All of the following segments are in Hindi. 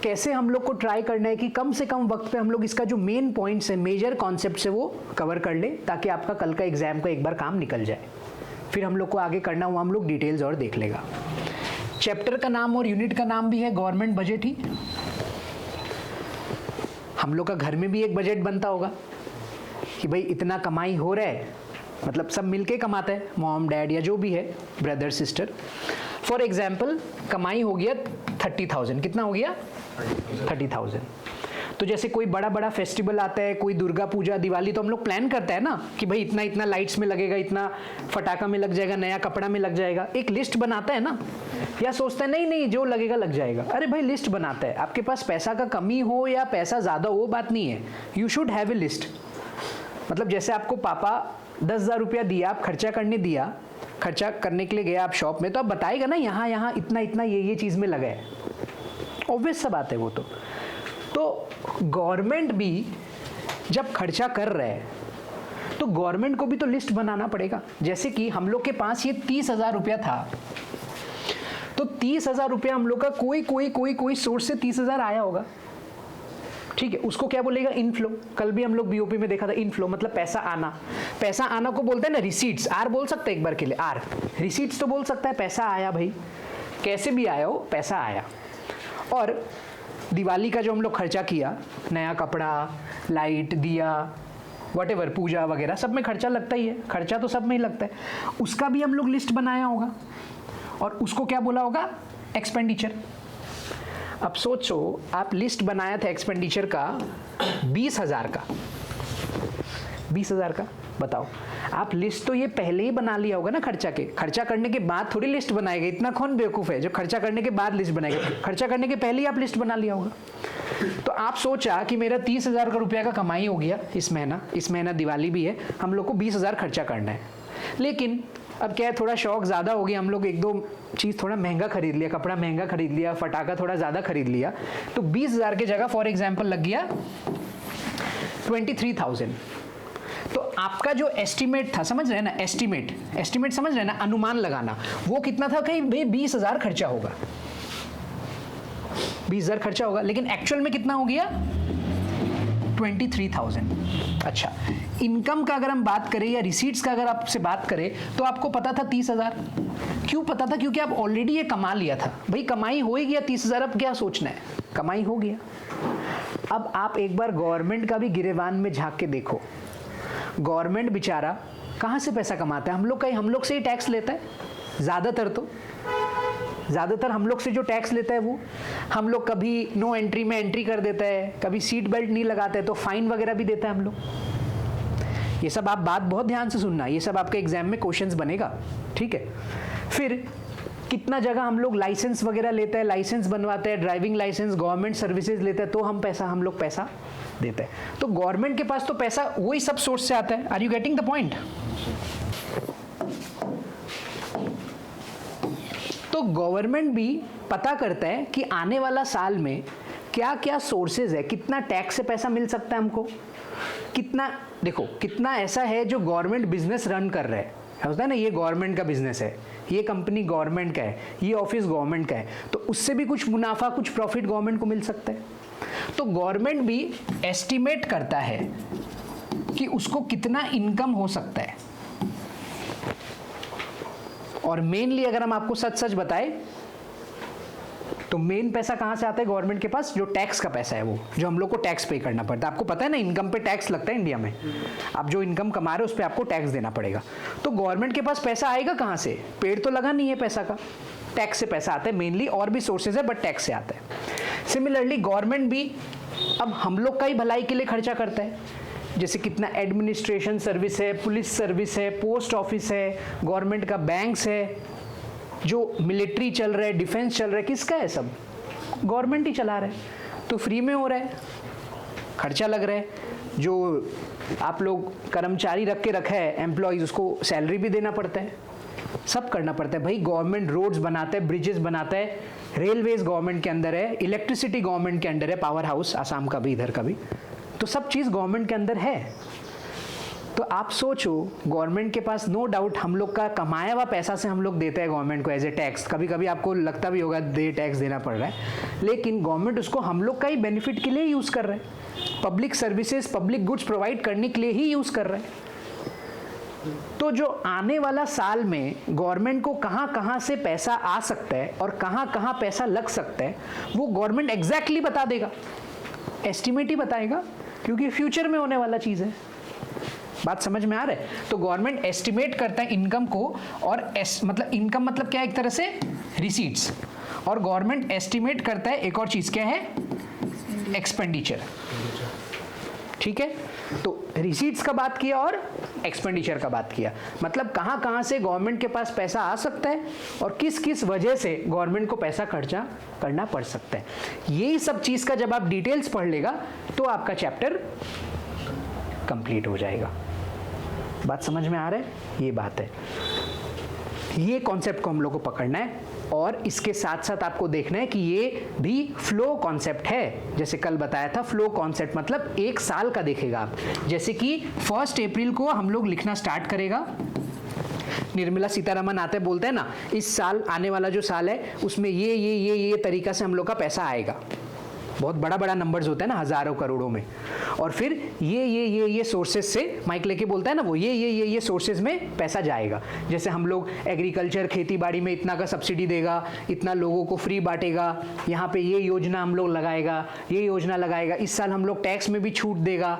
कैसे हम लोग को ट्राई करना है कि कम से कम वक्त पे हम लोग इसका जो मेन पॉइंट्स है, मेजर कॉन्सेप्ट है, वो कवर कर ले, ताकि आपका कल का एग्जाम का एक बार काम निकल जाए। फिर हम लोग को आगे करना हुआ हम लोग डिटेल्स और देख लेगा। चैप्टर का नाम और यूनिट का नाम भी है गवर्नमेंट बजट ही। हम लोग का घर में भी एक बजट बनता होगा कि भाई इतना कमाई हो रहा है, मतलब सब मिलके कमाते हैं, मॉम डैड या जो भी है, ब्रदर सिस्टर। फॉर एग्जाम्पल कमाई हो गया 30,000, कितना हो गया 30,000। तो जैसे कोई बड़ा बड़ा फेस्टिवल आता है, कोई दुर्गा पूजा, दिवाली, तो हम लोग प्लान करते हैं ना कि भाई इतना इतना लाइट्स में लगेगा, इतना फटाका में लग जाएगा, नया कपड़ा में लग जाएगा, एक लिस्ट बनाता है ना, या सोचता है नहीं नहीं जो लगेगा लग जाएगा। अरे भाई लिस्ट बनाता है। आपके पास पैसा का कमी हो या पैसा ज़्यादा हो, वो बात नहीं है, you should have a list. मतलब जैसे आपको पापा 10,000 रुपया दिया, आप खर्चा करने के लिए गया आप शॉप में, तो आप बताएगा ना यहाँ यहाँ इतना इतना ये चीज़ में लगा है, ऑब्वियस सा बात है वो। तो गवर्नमेंट भी जब खर्चा कर रहा है तो गवर्नमेंट को भी तो लिस्ट बनाना पड़ेगा। जैसे कि हम लोग के पास ये 30,000 रुपया था, तो 30,000 रुपया हम लोग का कोई सोर्स से 30,000 आया होगा, ठीक है, उसको क्या बोलेगा, इनफ्लो। कल भी हम लोग बीओपी में देखा था, इनफ्लो मतलब पैसा आना। पैसा आना को बोलते हैं ना रिसीट्स, आर बोल सकते हैं एक बार के लिए, आर रिसीट्स तो बोल सकता है, पैसा आया भाई, कैसे भी आया हो पैसा आया। और दिवाली का जो हम लोग खर्चा किया, नया कपड़ा, लाइट, दिया, व्हाटएवर, पूजा वगैरह, सब में खर्चा लगता ही है, खर्चा तो सब में ही लगता है, उसका भी हम लोग लिस्ट बनाया होगा और उसको क्या बोला होगा, एक्सपेंडिचर। अब सोचो आप लिस्ट बनाया था एक्सपेंडिचर का 20,000 का, 20,000 का, बताओ आप लिस्ट तो ये पहले ही बना लिया होगा ना खर्चा के, खर्चा करने के बाद थोड़ी लिस्ट बनाएगा। इतना कौन बेवकूफ़ है जो खर्चा करने के बाद लिस्ट बनाएगा, खर्चा करने के पहले ही आप लिस्ट बना लिया होगा। तो आप सोचा कि मेरा 30,000 का रुपया का कमाई हो गया इस महीना दिवाली भी है, हम लोग को 20,000 खर्चा करना है। लेकिन अब क्या है, थोड़ा शौक ज़्यादा हो गया, हम लोग एक दो चीज़ थोड़ा महंगा खरीद लिया, कपड़ा महंगा खरीद लिया, फटाका थोड़ा ज़्यादा खरीद लिया, तो 20,000 की जगह फॉर एग्जाम्पल लग गया 23,000। तो आपका जो एस्टिमेट था, समझ रहे हैं ना, एस्टिमेट समझ रहे हैं ना, अनुमान लगाना, वो कितना था, कहीं भाई 20,000 खर्चा होगा, 20,000 खर्चा होगा, लेकिन एक्चुअल में कितना हो गया 23,000। अच्छा, इनकम का अगर हम बात करें या रिसीट्स का अगर आपसे बात करें, तो आपको पता था 30,000। क्यों पता था, क्योंकि आप ऑलरेडी ये कमा लिया था, भाई कमाई हो ही गया 30,000, अब क्या सोचना है, कमाई हो गया। अब आप एक बार गवर्नमेंट का भी गिरेबान में झांक के देखो, गवर्नमेंट बेचारा कहाँ से पैसा कमाता है, हम लोग से ही टैक्स लेता है, ज़्यादातर हम लोग से जो टैक्स लेता है वो हम लोग कभी नो एंट्री में एंट्री कर देता है, कभी सीट बेल्ट नहीं लगाते हैं तो फाइन वगैरह भी देता है हम लोग। ये सब आप बात बहुत ध्यान से सुनना, ये सब आपके एग्जाम में क्वेश्चंस बनेगा, ठीक है। फिर कितना जगह हम लोग लाइसेंस वगैरह लेते हैं, लाइसेंस बनवाते हैं, ड्राइविंग लाइसेंस, गवर्नमेंट सर्विसेज लेते हैं, तो हम लोग पैसा देते हैं। तो गवर्नमेंट के पास तो पैसा वही सब सोर्स से आता है। Are you getting the point? तो गवर्नमेंट भी पता करता है कि आने वाला साल में क्या क्या सोर्सेज है, कितना टैक्स से पैसा मिल सकता है हमको, कितना ऐसा है जो गवर्नमेंट बिजनेस रन कर रहा है, होता है ना, ये गवर्नमेंट का बिजनेस है, ये कंपनी गवर्नमेंट का है, ये ऑफिस गवर्नमेंट का है, तो उससे भी कुछ मुनाफा, कुछ प्रॉफिट गवर्नमेंट को मिल सकता है। तो गवर्नमेंट भी एस्टिमेट करता है कि उसको कितना इनकम हो सकता है। और मेनली अगर हम आपको सच सच बताएं तो मेन पैसा कहां से आता है गवर्नमेंट के पास, जो टैक्स का पैसा है, वो जो हम लोग को टैक्स पे करना पड़ता है। आपको पता है ना, इनकम पे टैक्स लगता है इंडिया में, आप जो इनकम कमा रहे हो उस पर आपको टैक्स देना पड़ेगा। तो गवर्नमेंट के पास पैसा आएगा कहां से, पेड़ तो लगा नहीं है पैसा का, टैक्स से पैसा आता है मेनली, और भी सोर्सेज है बट टैक्स से आता है। सिमिलरली गवर्नमेंट भी अब हम लोग का ही भलाई के लिए खर्चा करता है, जैसे कितना एडमिनिस्ट्रेशन सर्विस है, पुलिस सर्विस है, पोस्ट ऑफिस है, गवर्नमेंट का बैंक्स है, जो मिलिट्री चल रहा है, डिफेंस चल रहा है, किसका है, सब गवर्नमेंट ही चला रहा है। तो फ्री में हो रहा है, खर्चा लग रहा है, जो आप लोग कर्मचारी रखा है एम्प्लॉयज, उसको सैलरी भी देना पड़ता है, सब करना पड़ता है भाई। गवर्नमेंट रोड्स बनाता है, ब्रिजेस बनाता है, रेलवेज गवर्नमेंट के अंदर है, इलेक्ट्रिसिटी गवर्नमेंट के अंदर है, पावर हाउस आसाम का भी, इधर का भी, तो सब चीज़ गवर्नमेंट के अंदर है। तो आप सोचो, गवर्नमेंट के पास नो डाउट हम लोग का कमाया हुआ पैसा से हम लोग देते हैं गवर्नमेंट को एज ए टैक्स, कभी कभी आपको लगता भी होगा टैक्स देना पड़ रहा है, लेकिन गवर्नमेंट उसको हम लोग का ही बेनिफिट के लिए यूज़ कर रहे हैं, public services public goods provide करने के लिए ही यूज़ कर रहे हैं। तो जो आने वाला साल में गवर्नमेंट को कहाँ कहाँ से पैसा आ सकता है और कहाँ कहाँ पैसा लग सकता है, वो गवर्नमेंट एग्जैक्टली बता देगा, एस्टिमेट ही बताएगा, क्योंकि फ्यूचर में होने वाला चीज़ है। बात समझ में आ रहा है? तो गवर्नमेंट एस्टिमेट करता है इनकम को, और मतलब इनकम मतलब क्या है, एक तरह से रिसीट्स, और गवर्नमेंट एस्टिमेट करता है एक और चीज़ क्या है, एक्सपेंडिचर। ठीक है, तो रिसीट्स का बात किया और एक्सपेंडिचर का बात किया, मतलब कहाँ कहाँ से गवर्नमेंट के पास पैसा आ सकता है और किस किस वजह से गवर्नमेंट को पैसा खर्चा करना पड़ सकता है। यही सब चीज़ का जब आप डिटेल्स पढ़ लेगा तो आपका चैप्टर कंप्लीट हो जाएगा। बात समझ में आ रहा है? ये बात है, ये कॉन्सेप्ट को हम लोग को पकड़ना है, और इसके साथ साथ आपको देखना है कि ये भी फ्लो कॉन्सेप्ट है। जैसे कल बताया था, फ्लो कॉन्सेप्ट मतलब एक साल का देखेगा आप, जैसे कि 1 अप्रैल को हम लोग लिखना स्टार्ट करेगा, निर्मला सीतारमन आते बोलते हैं ना, इस साल आने वाला जो साल है उसमें ये तरीका से हम लोग का पैसा आएगा, बहुत बड़ा बड़ा नंबर्स होता है ना, हजारों करोड़ों में, और फिर ये सोर्सेज से माइक लेके बोलता है ना वो, ये सोर्सेज में पैसा जाएगा। जैसे हम लोग एग्रीकल्चर खेती बाड़ी में इतना का सब्सिडी देगा, इतना लोगों को फ्री बांटेगा, यहाँ पे ये योजना हम लोग लगाएगा, ये योजना लगाएगा, इस साल हम लोग टैक्स में भी छूट देगा।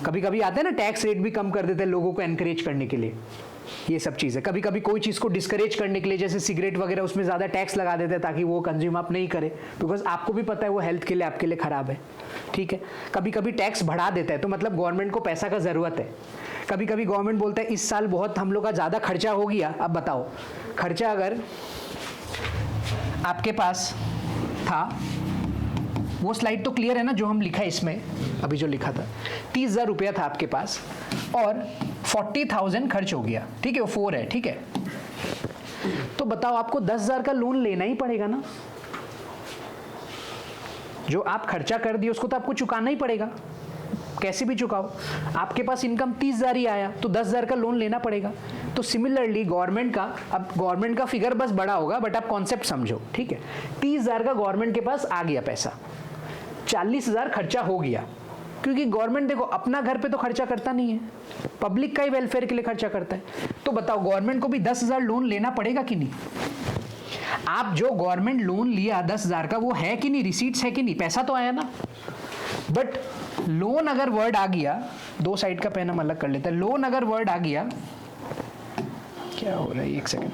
कभी कभी आते हैं ना टैक्स रेट भी कम कर देते हैं लोगों को एनकरेज करने के लिए, ये सब चीज़ें। कभी कभी कोई चीज़ को डिस्करेज करने के लिए, जैसे सिगरेट वगैरह, उसमें ज़्यादा टैक्स लगा देते हैं ताकि वो कंज्यूम आप नहीं करे, बिकॉज आपको भी पता है वो हेल्थ के लिए आपके लिए ख़राब है। ठीक है, कभी कभी टैक्स बढ़ा देता है, तो मतलब गवर्नमेंट को पैसा का ज़रूरत है। कभी कभी गवर्नमेंट बोलता है इस साल बहुत हम लोग का ज़्यादा खर्चा हो गया। अब बताओ, खर्चा अगर आपके पास था, वो स्लाइड तो क्लियर है ना जो हम लिखा है इसमें, अभी जो लिखा था 30,000 रुपया था आपके पास और 40,000 खर्च हो गया, ठीक है, वो 4 है, ठीक है, तो बताओ आपको 10,000 का लोन लेना ही पड़ेगा ना, जो आप खर्चा कर दिए उसको तो आपको चुकाना ही पड़ेगा, कैसे भी चुकाओ। आपके पास इनकम 30,000 ही आया तो 10,000 का लोन लेना पड़ेगा। तो सिमिलरली गवर्नमेंट का, अब गवर्नमेंट का फिगर बस बड़ा होगा, बट आप कॉन्सेप्ट समझो, ठीक है। 30,000 का गवर्नमेंट के पास आ गया पैसा, 40,000 खर्चा हो गया, क्योंकि गवर्नमेंट देखो अपना घर पे तो खर्चा करता नहीं है, पब्लिक का ही वेलफेयर के लिए खर्चा करता है। तो बताओ गवर्नमेंट को भी 10,000 लोन लेना पड़ेगा कि नहीं? आप जो गवर्नमेंट लोन लिया 10,000 का, वो है कि नहीं, रिसीट्स है कि नहीं, पैसा तो आया ना। बट लोन अगर वर्ड आ गया, 2 साइड का पेन हम अलग कर लेते हैं, लोन अगर वर्ड आ गया, क्या हो रहा है, 1 सेकेंड,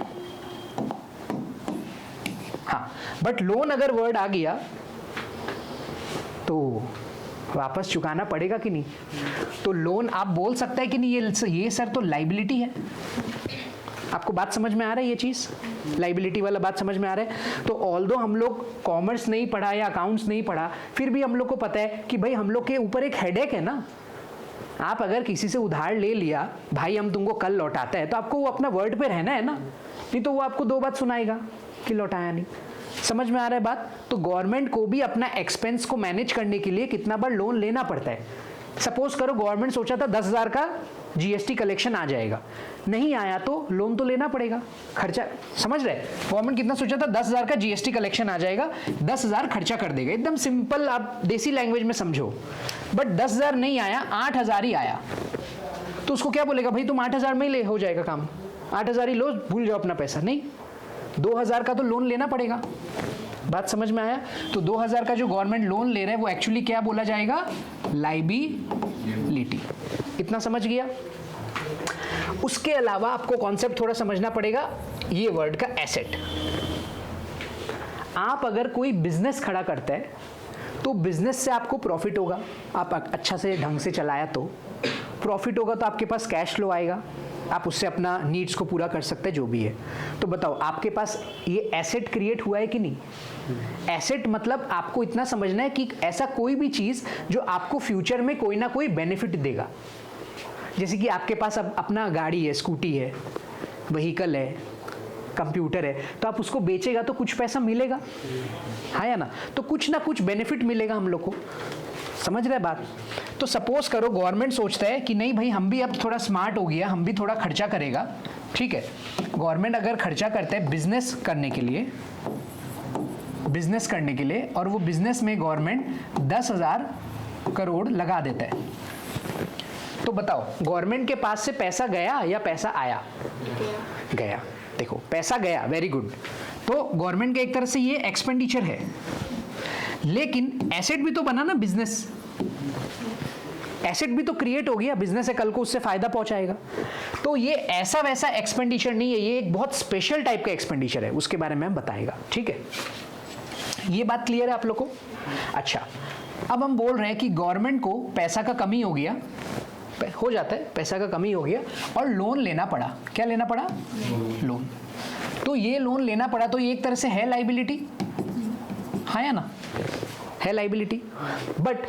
हाँ, बट लोन अगर वर्ड आ गया तो वापस चुकाना पड़ेगा कि नहीं? तो लोन आप बोल सकते हैं कि नहीं ये सर तो लाइबिलिटी है। आपको बात समझ में आ रहा है, ये चीज़ लाइबिलिटी वाला बात समझ में आ रहा है? तो ऑल्दो हम लोग कॉमर्स नहीं पढ़ा या अकाउंट्स नहीं पढ़ा, फिर भी हम लोग को पता है कि भाई हम लोग के ऊपर एक हेडेक है ना। आप अगर किसी से उधार ले लिया, भाई हम तुमको कल लौटाते हैं, तो आपको वो अपना वर्ड पे रहना है ना, नहीं तो वो आपको 2 बात सुनाएगा कि लौटाया नहीं। समझ में आ रहा है बात? तो गवर्नमेंट को भी अपना एक्सपेंस को मैनेज करने के लिए कितना बार लोन लेना पड़ता है। सपोज करो गवर्नमेंट सोचा था 10,000 का जीएसटी कलेक्शन आ जाएगा, नहीं आया तो लोन तो लेना पड़ेगा, खर्चा, समझ रहे? गवर्नमेंट कितना सोचा था, 10,000 का जीएसटी कलेक्शन आ जाएगा, 10,000 खर्चा कर देगा, एकदम सिंपल, आप देसी लैंग्वेज में समझो। बट 10,000 नहीं आया, 8,000 ही आया, तो उसको क्या बोलेगा, भाई तुम 8,000 में ही हो जाएगा काम, 8,000 ही लो, भूल जाओ अपना पैसा। नहीं, 2,000 का तो लोन लेना पड़ेगा। बात समझ में आया? तो 2,000 का जो गवर्नमेंट लोन ले रहा है वो एक्चुअली क्या बोला जाएगा, लाइबिलिटी। इतना समझ गया? उसके अलावा आपको कॉन्सेप्ट थोड़ा समझना पड़ेगा, ये वर्ड का एसेट। आप अगर कोई बिजनेस खड़ा करते हैं तो बिजनेस से आपको प्रॉफिट होगा, आप अच्छा से ढंग से चलाया तो प्रॉफिट होगा, तो आपके पास कैश फ्लो आएगा, आप उससे अपना नीड्स को पूरा कर सकते हैं जो भी है। तो बताओ आपके पास ये एसेट क्रिएट हुआ है कि नहीं? एसेट मतलब आपको इतना समझना है कि ऐसा कोई भी चीज़ जो आपको फ्यूचर में कोई ना कोई बेनिफिट देगा। जैसे कि आपके पास अब अपना गाड़ी है, स्कूटी है, व्हीकल है, कंप्यूटर है, तो आप उसको बेचेगा तो कुछ पैसा मिलेगा, हाँ या ना, तो कुछ ना कुछ बेनिफिट मिलेगा हम लोग को, समझ रहे बात। तो सपोज करो गवर्नमेंट सोचता है कि नहीं भाई हम भी अब थोड़ा स्मार्ट हो गया, हम भी थोड़ा खर्चा करेगा, ठीक है। गवर्नमेंट अगर खर्चा करता है बिजनेस करने के लिए, और वो बिजनेस में गवर्नमेंट 10,000 करोड़ लगा देता है, तो बताओ गवर्नमेंट के पास से पैसा गया या पैसा आया? गया। देखो पैसा गया, वेरी गुड। तो गवर्नमेंट का एक तरह से ये एक्सपेंडिचर है, लेकिन एसेट भी तो बना ना, बिजनेस एसेट भी तो क्रिएट हो गया, बिजनेस है, कल को उससे फायदा पहुंचाएगा। तो ये ऐसा वैसा एक्सपेंडिचर नहीं है, ये एक बहुत स्पेशल टाइप का एक्सपेंडिचर है, उसके बारे में हम बताएगा, ठीक है। ये बात क्लियर है आप लोग को? अच्छा, अब हम बोल रहे हैं कि गवर्नमेंट को पैसा का कमी हो गया, हो जाता है, पैसा का कमी हो गया और लोन लेना पड़ा। क्या लेना पड़ा? लोन। तो ये लोन लेना पड़ा, तो ये एक तरह से है लाइबिलिटी, हाँ या ना, है लाइबिलिटी। बट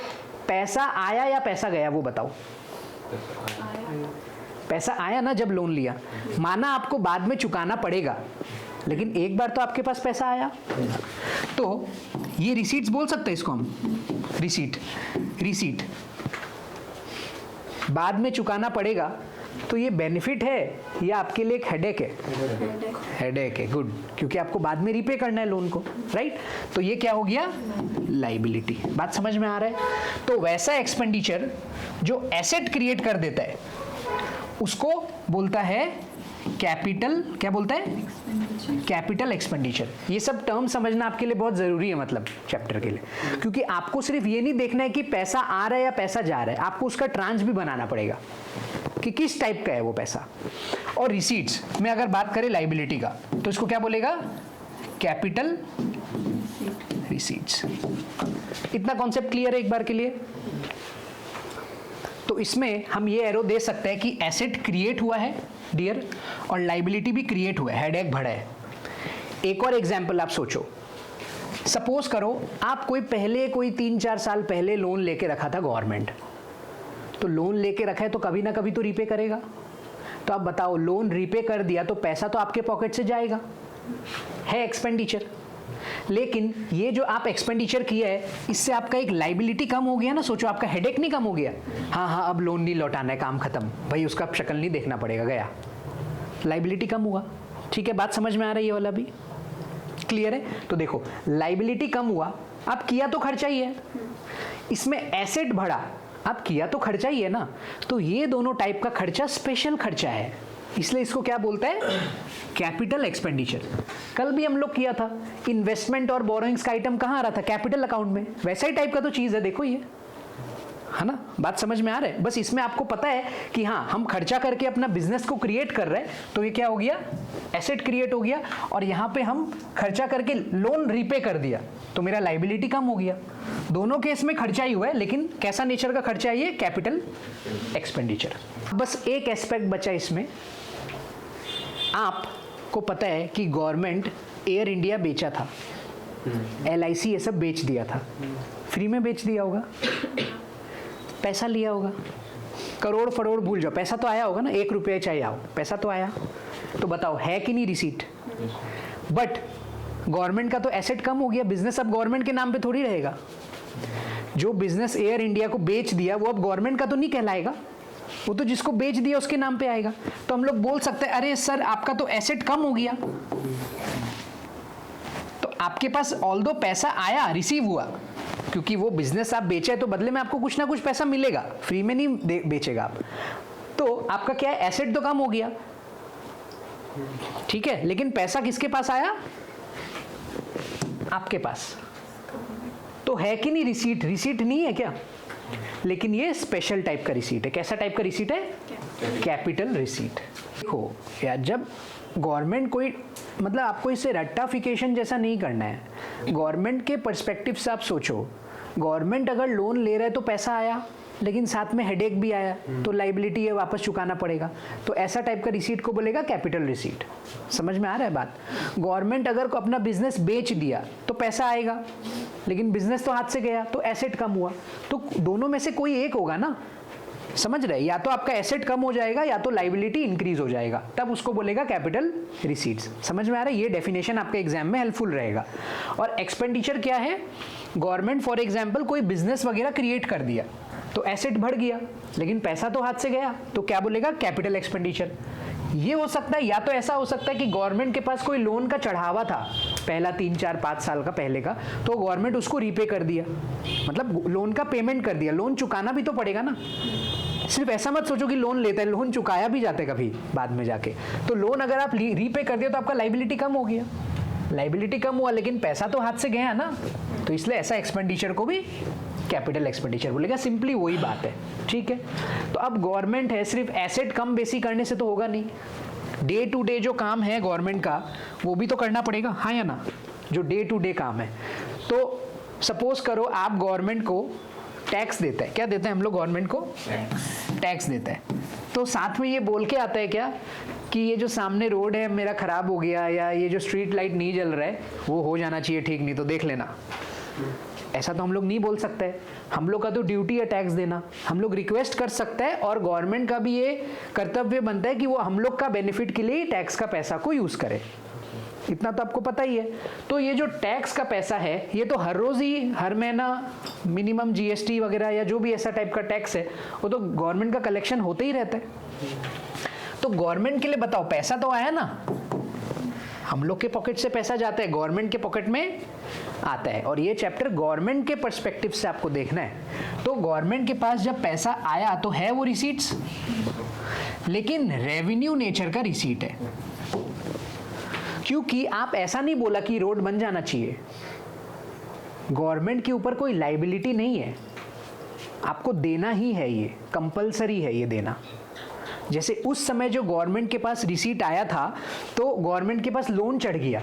पैसा आया या पैसा गया वो बताओ? पैसा आया ना जब लोन लिया, माना आपको बाद में चुकाना पड़ेगा, लेकिन एक बार तो आपके पास पैसा आया। तो ये रिसीट्स बोल सकते हैं इसको हम, रिसीट बाद में चुकाना पड़ेगा, तो ये बेनिफिट है या आपके लिए एक हेडेक है? हेडेक है, गुड, क्योंकि आपको बाद में रीपे करना है लोन को, राइट। तो ये क्या हो गया? लाइबिलिटी। बात समझ में आ रहा है? तो वैसा एक्सपेंडिचर जो एसेट क्रिएट कर देता है उसको बोलता है कैपिटल, क्या बोलता है? Capital expenditure. ये सब टर्म समझना आपके लिए बहुत जरूरी है, मतलब चैप्टर के लिए, क्योंकि आपको सिर्फ ये नहीं देखना है कि पैसा आ रहा है या पैसा जा रहा है, आपको उसका ट्रांस भी बनाना पड़ेगा कि किस टाइप का है वो पैसा। और रिसीट्स में अगर बात करें लाइबिलिटी का, तो इसको क्या बोलेगा? Capital receipts. इतना कॉन्सेप्ट क्लियर है एक बार के लिए? तो इसमें हम ये एरो दे सकते हैं कि एसेट क्रिएट हुआ है डियर, और लाइबिलिटी भी क्रिएट हुआ है, हेडेक बढ़ा है। एक और एग्जांपल आप सोचो, सपोज करो आप कोई 3-4 साल पहले लोन लेके रखा था गवर्नमेंट, तो लोन लेके रखा है तो कभी ना कभी तो रीपे करेगा। तो आप बताओ, लोन रीपे कर दिया तो पैसा तो आपके पॉकेट से जाएगा, है एक्सपेंडिचर। लेकिन ये जो आप एक्सपेंडिचर किया है, इससे आपका एक लाइबिलिटी कम हो गया ना। सोचो आपका हेडेक नहीं कम हो गया, हाँ अब लोन नहीं लौटाना है, काम खत्म भाई, उसका शक्ल नहीं देखना पड़ेगा, गया, लाइबिलिटी कम हुआ। ठीक है, बात समझ में आ रही है? वाला भी क्लियर है? तो देखो लाइबिलिटी कम हुआ, आप किया तो खर्चा ही है, इसमें एसेट बढ़ा, आप किया तो खर्चा ही है ना। तो ये दोनों टाइप का खर्चा स्पेशल खर्चा है, इसलिए इसको क्या बोलता है? Capital expenditure. कल भी हम लोग किया था, इन्वेस्टमेंट और बोरोइंग्स का आइटम कहाँ आ रहा था? कैपिटल अकाउंट में। वैसा ही टाइप का तो चीज है, देखो ये, है ना। बात समझ में आ रहा है? बस इसमें आपको पता है कि हाँ हम खर्चा करके अपना बिजनेस को क्रिएट कर रहे हैं, तो ये क्या हो गया? एसेट क्रिएट हो गया। और यहाँ पे हम खर्चा करके लोन रीपे कर दिया, तो मेरा लाइबिलिटी कम हो गया। दोनों केस में खर्चा ही हुआ है, लेकिन कैसा नेचर का खर्चा है ये? Capital expenditure. बस एक एस्पेक्ट बचा इसमें, आपको पता है कि गवर्नमेंट एयर इंडिया बेचा था, LIC ये सब बेच दिया था, फ्री में बेच दिया होगा, पैसा लिया होगा, करोड़ फरोड़ भूल जाओ, पैसा तो आया होगा ना, 1 रुपया चाहिए आओ, पैसा तो आया। तो बताओ है कि नहीं रिसीट? बट गवर्नमेंट का तो एसेट कम हो गया, बिजनेस अब गवर्नमेंट के नाम पे थोड़ी रहेगा। जो बिजनेस एयर इंडिया को बेच दिया वो अब गवर्नमेंट का तो नहीं कहलाएगा, वो तो जिसको बेच दिया उसके नाम पे आएगा। तो हम लोग बोल सकते हैं अरे सर आपका तो एसेट कम हो गया, तो आपके पास ऑल्दो पैसा आया, रिसीव हुआ, क्योंकि वो बिजनेस आप बेचे तो बदले में आपको कुछ ना कुछ पैसा मिलेगा, फ्री में नहीं बेचेगा आप, तो आपका क्या है? एसेट तो कम हो गया, ठीक है, लेकिन पैसा किसके पास आया? आपके पास। तो है कि नहीं रिसीट? रिसीट नहीं है क्या? लेकिन ये स्पेशल टाइप का रिसीट है। कैसा टाइप का रिसीट है? Capital receipt. देखो यार, जब गवर्नमेंट कोई, मतलब आपको इसे रट्टाफिकेशन जैसा नहीं करना है, गवर्नमेंट के पर्सपेक्टिव से आप सोचो, गवर्नमेंट अगर लोन ले रहा है तो पैसा आया, लेकिन साथ में हेडेक भी आया, तो लाइबिलिटी है, वापस चुकाना पड़ेगा, तो ऐसा टाइप का रिसीट को बोलेगा कैपिटल रिसीट। समझ में आ रहा है बात? गवर्नमेंट अगर को अपना बिजनेस बेच दिया तो पैसा आएगा, लेकिन बिजनेस तो हाथ से गया, तो एसेट कम हुआ, तो दोनों में से कोई एक होगा ना। समझ रहे? या तो आपका एसेट कम हो जाएगा या तो लाइबिलिटी इंक्रीज हो जाएगा, तब उसको बोलेगा कैपिटल रिसीट्स। समझ में आ रहा है? ये डेफिनेशन आपके एग्जाम में हेल्पफुल रहेगा। और एक्सपेंडिचर क्या है? गवर्नमेंट फॉर एग्जाम्पल कोई बिजनेस वगैरह क्रिएट कर दिया तो एसेट बढ़ गया, लेकिन पैसा तो हाथ से गया, तो क्या बोलेगा? Capital expenditure. ये हो सकता है, या तो ऐसा हो सकता है कि गवर्नमेंट के पास कोई लोन का चढ़ावा था पहला 3, 4, 5 साल का पहले का, तो गवर्नमेंट उसको रीपे कर दिया, मतलब लोन का पेमेंट कर दिया। लोन चुकाना भी तो पड़ेगा ना, सिर्फ ऐसा मत सोचो कि लोन लेते हैं, लोन चुकाया भी जाते कभी बाद में जाके। तो लोन अगर आप रीपे कर दिया तो आपका लाइबिलिटी कम हो गया, लाइबिलिटी कम हुआ लेकिन पैसा तो हाथ से गया ना, तो इसलिए ऐसा एक्सपेंडिचर को भी कैपिटल एक्सपेंडिचर बोलेगा। सिंपली वही बात है, ठीक है। तो अब गवर्नमेंट है, सिर्फ एसेट कम बेसी करने से तो होगा नहीं, डे टू डे जो काम है गवर्नमेंट का वो भी तो करना पड़ेगा, हाँ या ना? जो डे टू डे काम है, तो सपोज करो आप गवर्नमेंट को टैक्स देते हैं, क्या देते हैं हम लोग गवर्नमेंट को? टैक्स देते हैं। तो साथ में ये बोल के आता है क्या कि ये जो सामने रोड है मेरा खराब हो गया, या ये जो स्ट्रीट लाइट नहीं जल रहा है वो हो जाना चाहिए ठीक, नहीं तो देख लेना। ऐसा तो हम लोग नहीं बोल सकते, हम लोग का तो ड्यूटी है टैक्स देना। हम लोग रिक्वेस्ट कर सकते हैं और गवर्नमेंट का भी ये कर्तव्य बनता है कि वो हम लोग का बेनिफिट के लिए टैक्स का पैसा को यूज करे, इतना तो आपको पता ही है। तो ये जो टैक्स का पैसा है ये तो हर रोज ही, हर महीना मिनिमम जीएसटी वगैरह या जो भी ऐसा टाइप का टैक्स है वो तो गवर्नमेंट का कलेक्शन होते ही रहता है। तो गवर्नमेंट के लिए बताओ पैसा तो आया ना, हम लोग के पॉकेट से पैसा जाता है, गवर्नमेंट के पॉकेट में आता है। और ये चैप्टर गवर्नमेंट के पर्सपेक्टिव से आपको देखना है। तो गवर्नमेंट के पास जब पैसा आया तो है वो रिसीट्स, लेकिन रेवेन्यू नेचर का रिसीट है, क्योंकि आप ऐसा नहीं बोला कि रोड बन जाना चाहिए, गवर्नमेंट के ऊपर कोई लाइबिलिटी नहीं है, आपको देना ही है, ये कंपलसरी है ये देना। जैसे उस समय जो गवर्नमेंट के पास रिसीट आया था तो गवर्नमेंट के पास लोन चढ़ गया,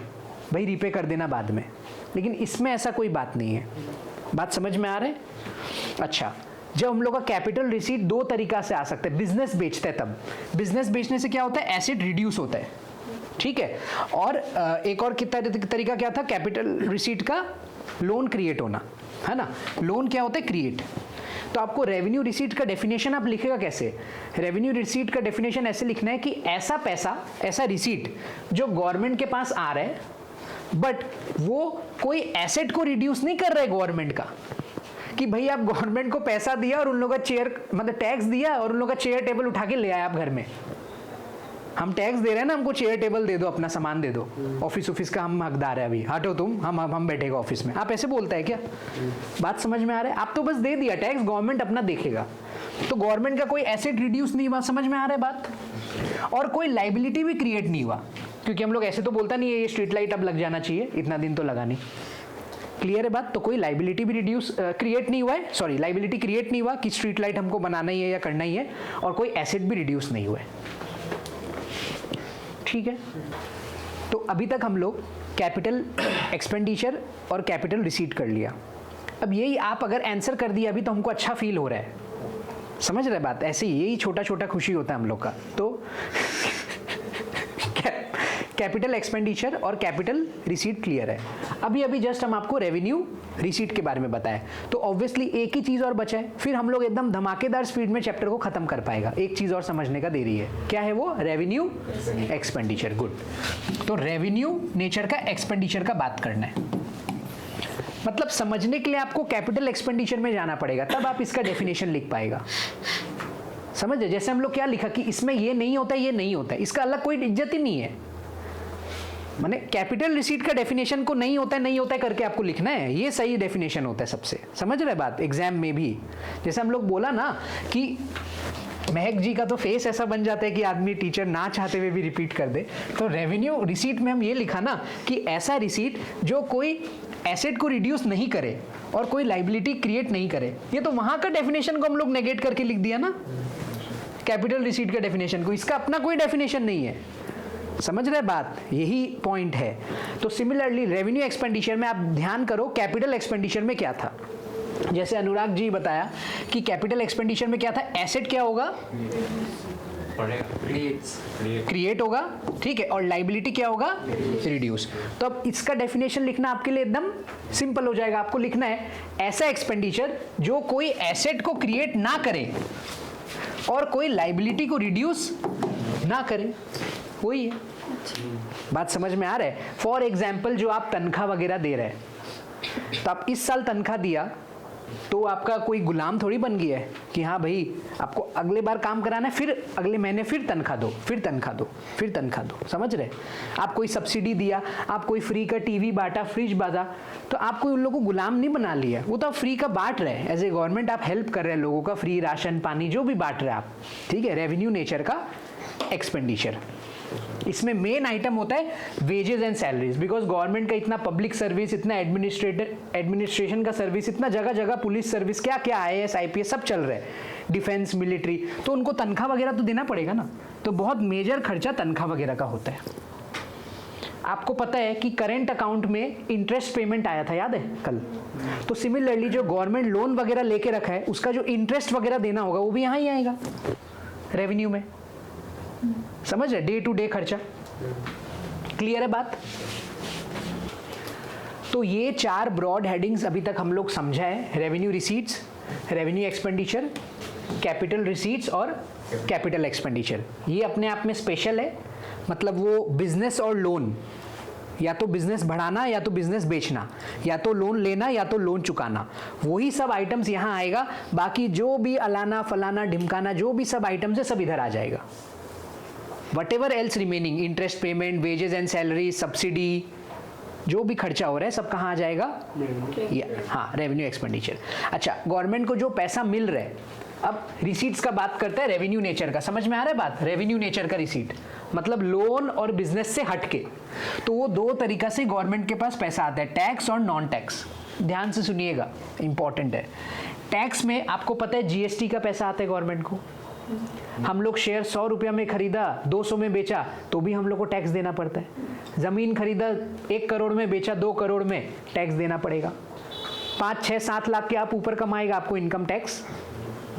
भाई रीपे कर देना बाद में, लेकिन इसमें ऐसा कोई बात नहीं है। बात समझ में आ रहा है? अच्छा, जब हम लोग का कैपिटल रिसीट दो तरीका से आ सकता है, बिजनेस बेचते हैं तब, बिजनेस बेचने से क्या होता है? एसेट रिड्यूस होता है, ठीक है। और एक और तरीका क्या था? कैपिटल रिसीट का लोन क्रिएट होना, है ना। लोन क्या होता है? क्रिएट। तो आपको रेवेन्यू रिसीट का डेफिनेशन आप लिखेगा कैसे? रेवेन्यू रिसीट का डेफिनेशन ऐसे लिखना है कि ऐसा पैसा, ऐसा रिसीट जो गवर्नमेंट के पास आ रहा है, बट वो कोई एसेट को रिड्यूस नहीं कर रहा है गवर्नमेंट का, कि भाई आप गवर्नमेंट को पैसा दिया और उन लोगों का चेयर, मतलब टैक्स दिया और उन लोगों का चेयर टेबल उठा के ले आए आप घर में। हम टैक्स दे रहे हैं ना, हमको चेयर टेबल दे दो, अपना सामान दे दो, ऑफिस का हम हकदार है, अभी हटो तुम, हम बैठेगा ऑफिस में। आप ऐसे बोलता है क्या? बात समझ में आ रहा है? आप तो बस दे दिया टैक्स, गवर्नमेंट अपना देखेगा, तो गवर्नमेंट का कोई एसेट रिड्यूस नहीं हुआ, समझ में आ रहा है बात? और कोई लाइबिलिटी भी क्रिएट नहीं हुआ, क्योंकि हम लोग ऐसे तो बोलता नहीं है ये स्ट्रीट लाइट अब लग जाना चाहिए, इतना दिन तो लगा नहीं। क्लियर है बात? तो कोई लाइबिलिटी भी क्रिएट नहीं हुआ है, सॉरी लाइबिलिटी क्रिएट नहीं हुआ कि स्ट्रीट लाइट हमको बनाना ही है या करना ही है, और कोई एसेट भी रिड्यूस नहीं हुआ है, ठीक है। तो अभी तक हम लोग कैपिटल एक्सपेंडिचर और कैपिटल रिसीट कर लिया। अब यही आप अगर आंसर कर दिया अभी तो हमको अच्छा फील हो रहा है, समझ रहे बात? ऐसे यही छोटा छोटा खुशी होता है हम लोग का। तो कैपिटल एक्सपेंडिचर और कैपिटल रिसीट क्लियर है। अभी जस्ट हम आपको रेवेन्यू रिसीट के बारे में बताएं, तो ऑब्वियसली एक ही चीज और बचा है, फिर हम लोग एकदम धमाकेदार स्पीड में चैप्टर को खत्म कर पाएगा। एक चीज और समझने का देरी है, क्या है वो? Revenue expenditure. गुड। तो रेवेन्यू नेचर का एक्सपेंडिचर का बात करना है, मतलब समझने के लिए आपको कैपिटल एक्सपेंडिचर में जाना पड़ेगा, तब आप इसका डेफिनेशन लिख पाएगा। समझे? जैसे हम लोग क्या लिखा कि इसमें ये नहीं होता, ये नहीं होता, इसका अलग कोई इज्जत ही नहीं है। माने कैपिटल रिसीट का डेफिनेशन को नहीं होता है करके आपको लिखना है, ये सही डेफिनेशन होता है सबसे। समझ रहे बात? एग्जाम में भी जैसे हम लोग बोला ना कि महक जी का तो फेस ऐसा बन जाता है कि आदमी टीचर ना चाहते हुए भी रिपीट कर दे, तो रेवेन्यू रिसीट में हम ये लिखा ना कि ऐसा रिसीट जो कोई एसेट को रिड्यूस नहीं करे और कोई लाइबिलिटी क्रिएट नहीं करे। ये तो वहां का डेफिनेशन को हम लोग नेगेट करके लिख दिया ना, कैपिटल रिसीट का डेफिनेशन को, इसका अपना कोई डेफिनेशन नहीं है। समझ रहे बात? यही पॉइंट है। तो सिमिलरली रेवेन्यू एक्सपेंडिचर में आप ध्यान करो कैपिटल एक्सपेंडिचर में क्या था। जैसे अनुराग जी बताया कि कैपिटल एक्सपेंडिचर में क्या था, एसेट क्या होगा? क्रिएट होगा, ठीक है, और लाइबिलिटी क्या होगा? रिड्यूस। तो अब इसका डेफिनेशन लिखना आपके लिए एकदम सिंपल हो जाएगा। आपको लिखना है ऐसा एक्सपेंडिचर जो कोई एसेट को क्रिएट ना करे और कोई लाइबिलिटी को रिड्यूस ना करे, वही है। बात समझ में आ रहा है? फॉर एग्जाम्पल जो आप तनख्वाह वगैरह दे रहे हैं, तो आप इस साल तनख्वाह दिया तो आपका कोई गुलाम थोड़ी बन गया है कि हाँ भाई आपको अगले बार काम कराना है, फिर अगले महीने फिर तनख्वाह दो, फिर तनख्वाह दो, फिर तनख्वाह दो। समझ रहे? आप कोई सब्सिडी दिया, आप कोई फ्री का टीवी बांटा, फ्रिज बांटा, तो आप कोई उन लोगों को गुलाम नहीं बना लिया, वो तो आप फ्री का बांट रहे हैं। एज ए गवर्नमेंट आप हेल्प कर रहे हैं लोगों का, फ्री राशन पानी जो भी बांट रहे हैं आप, ठीक है, रेवेन्यू नेचर का एक्सपेंडिचर। इसमें मेन आइटम होता है wages and salaries, because government का इतना पब्लिक सर्विस, इतना एडमिनिस्ट्रेशन का सर्विस, इतना जगह जगह पुलिस सर्विस, क्या क्या IAS IPS सब चल रहे हैं, डिफेंस मिलिट्री, तो उनको तनख्वाह वगैरह तो देना पड़ेगा ना। तो बहुत मेजर खर्चा तनख्वाह वगैरह का होता है। आपको पता है कि करेंट अकाउंट में इंटरेस्ट पेमेंट आया था, याद है कल? तो सिमिलरली जो गवर्नमेंट लोन वगैरह लेके रखा है उसका जो इंटरेस्ट वगैरह देना होगा वो भी यहाँ ही आएगा रेवेन्यू में। समझ रहे? डे टू डे खर्चा। क्लियर है बात? तो ये 4 ब्रॉड हेडिंग्स अभी तक हम लोग समझा है, revenue receipts, revenue expenditure, capital receipts और कैपिटल एक्सपेंडिचर। ये अपने आप में स्पेशल है, मतलब वो बिजनेस और लोन, या तो बिजनेस बढ़ाना या तो बिजनेस बेचना, या तो लोन लेना या तो लोन चुकाना, वही सब आइटम्स यहाँ आएगा। बाकी जो भी अलाना फलाना ढिमकाना जो भी सब आइटम्स है सब इधर आ जाएगा। Whatever else remaining, interest payment, wages and salary, subsidy, जो भी खर्चा हो रहा है सब कहाँ आ जाएगा? हाँ, रेवेन्यू एक्सपेंडिचर। अच्छा, गवर्नमेंट को जो पैसा मिल रहा है, अब रिसीट्स का बात करते हैं, रेवेन्यू नेचर का। समझ में आ रहा है बात? रेवेन्यू नेचर का रिसीट मतलब लोन और बिजनेस से हटके, तो वो 2 तरीका से गवर्नमेंट के पास पैसा आता है, टैक्स और नॉन टैक्स। ध्यान से सुनिएगा, इंपॉर्टेंट है। टैक्स में आपको पता है GST का पैसा आता है गवर्नमेंट को। हम लोग शेयर 100 रुपया में खरीदा, 200 में बेचा, तो भी हम लोग को टैक्स देना पड़ता है। जमीन खरीदा 1 करोड़ में, बेचा 2 करोड़ में, टैक्स देना पड़ेगा। 5, 6, 7 लाख के आप ऊपर कमाएगा, आपको इनकम टैक्स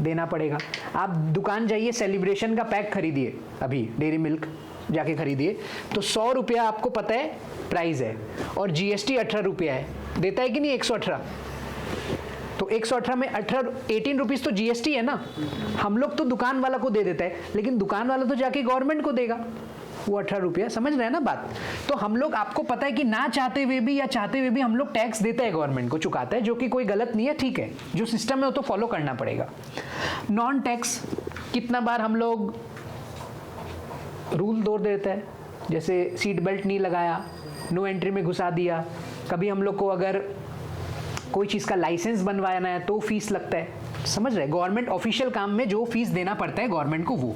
देना पड़ेगा। आप दुकान जाइए, सेलिब्रेशन का पैक खरीदिए, अभी डेयरी मिल्क जाके खरीदिए, तो 100 रुपया आपको पता है प्राइस है, और GST 18 रुपया है, देता है कि नहीं? 118। तो 118 में 18 रुपीज तो GST है ना। हम लोग तो दुकान वाला को दे देता है, लेकिन दुकान वाला तो जाके गवर्नमेंट को देगा वो 18 रुपया। समझ रहे हैं ना बात? तो हम लोग, आपको पता है कि ना चाहते हुए भी या चाहते हुए भी हम लोग टैक्स देते हैं, गवर्नमेंट को चुकाते हैं, जो कि कोई गलत नहीं है, ठीक है। जो सिस्टम है वो तो फॉलो करना पड़ेगा। नॉन टैक्स कितना बार हम लोग रूल तोड़ देते हैं, जैसे सीट बेल्ट नहीं लगाया, नो एंट्री में घुसा दिया। कभी हम लोग को अगर कोई चीज़ का लाइसेंस बनवाना है तो फीस लगता है। समझ रहे? गवर्नमेंट ऑफिशियल काम में जो फीस देना पड़ता है गवर्नमेंट को वो।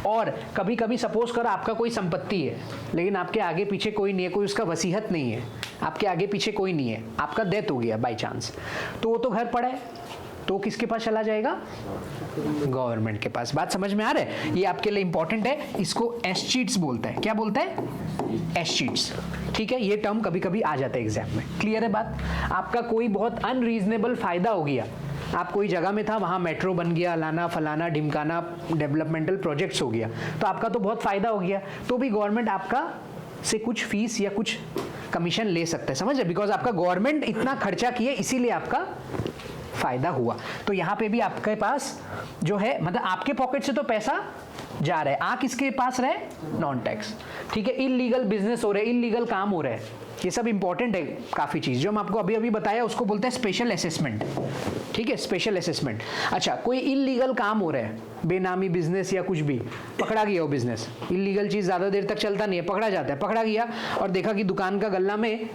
और कभी कभी सपोज करो आपका कोई संपत्ति है, लेकिन आपके आगे पीछे कोई नहीं है, कोई उसका वसीयत नहीं है, आपके आगे पीछे कोई नहीं है, आपका डेथ हो गया बाय चांस, तो वो तो घर पड़ा है, तो किसके पास चला जाएगा? गवर्नमेंट के पास। बात समझ में आ रहा है? ये आपके लिए इंपॉर्टेंट है, इसको एस्चीट्स बोलता है। क्या बोलता है? एस्चीट्स। ठीक है, ये टर्म कभी कभी आ जाता है एग्जाम में। क्लियर है बात? आपका कोई बहुत अनरीजनेबल फायदा हो गया, आप कोई जगह में था, वहाँ मेट्रो बन गया, लाना फलाना ढिमकाना, डेवलपमेंटल प्रोजेक्ट्स हो गया, तो आपका तो बहुत फायदा हो गया, तो भी गवर्नमेंट आपका से कुछ फीस या कुछ कमीशन ले सकता है। समझ रहे? बिकॉज आपका गवर्नमेंट इतना खर्चा किए, इसीलिए आपका फायदा हुआ। तो यहाँ पे भी आपके पास जो है, मतलब आपके पॉकेट से तो पैसा जा रहा है, आ किसके पास रहे? Non tax. ठीक है, इलीगल बिजनेस हो रहे, इलीगल काम हो रहे हैं, ये सब इंपॉर्टेंट है। काफ़ी चीज़ जो हम आपको अभी अभी बताया उसको बोलते हैं स्पेशल असेसमेंट। ठीक है, स्पेशल असेसमेंट। अच्छा, कोई इलीगल काम हो रहा है, बेनामी बिजनेस या कुछ भी, पकड़ा गया हो बिजनेस, इलीगल चीज़ ज़्यादा देर तक चलता नहीं है, पकड़ा जाता है, पकड़ा गया और देखा कि दुकान का गल्ला में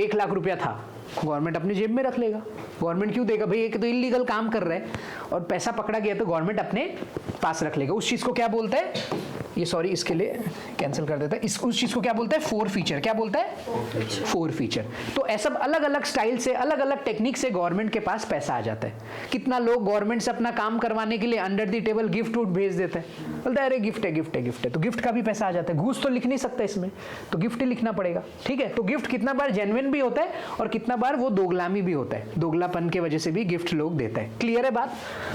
1 लाख रुपया था, गवर्नमेंट अपनी जेब में रख लेगा। गवर्नमेंट क्यों देगा भाई? एक तो इलीगल काम कर रहे हैं और पैसा पकड़ा गया तो गवर्नमेंट अपने पास रख लेगा। उस चीज़ को क्या बोलते हैं? ये सॉरी, इसके लिए कैंसिल कर देता है। उस चीज़ को क्या बोलते हैं? Four feature. क्या बोलता है? Four feature. तो ऐसा अलग अलग स्टाइल से, अलग अलग टेक्निक से गवर्नमेंट के पास पैसा आ जाता है। कितना लोग गवर्नमेंट से अपना काम करवाने के लिए under the table gift would भेज देते हैं, बोलते हैं अरे गिफ्ट है, गिफ्ट है, गिफ्ट है, तो गिफ्ट का भी पैसा आ जाता है। घूस तो लिख नहीं सकता इसमें, तो गिफ्ट ही लिखना पड़ेगा। ठीक है, तो गिफ्ट कितना बार जेन्युइन भी होता है और कितना बार वो दोगलामी भी होता है, दोगलापन के वजह से भी गिफ्ट लोग देते हैं। क्लियर है बात?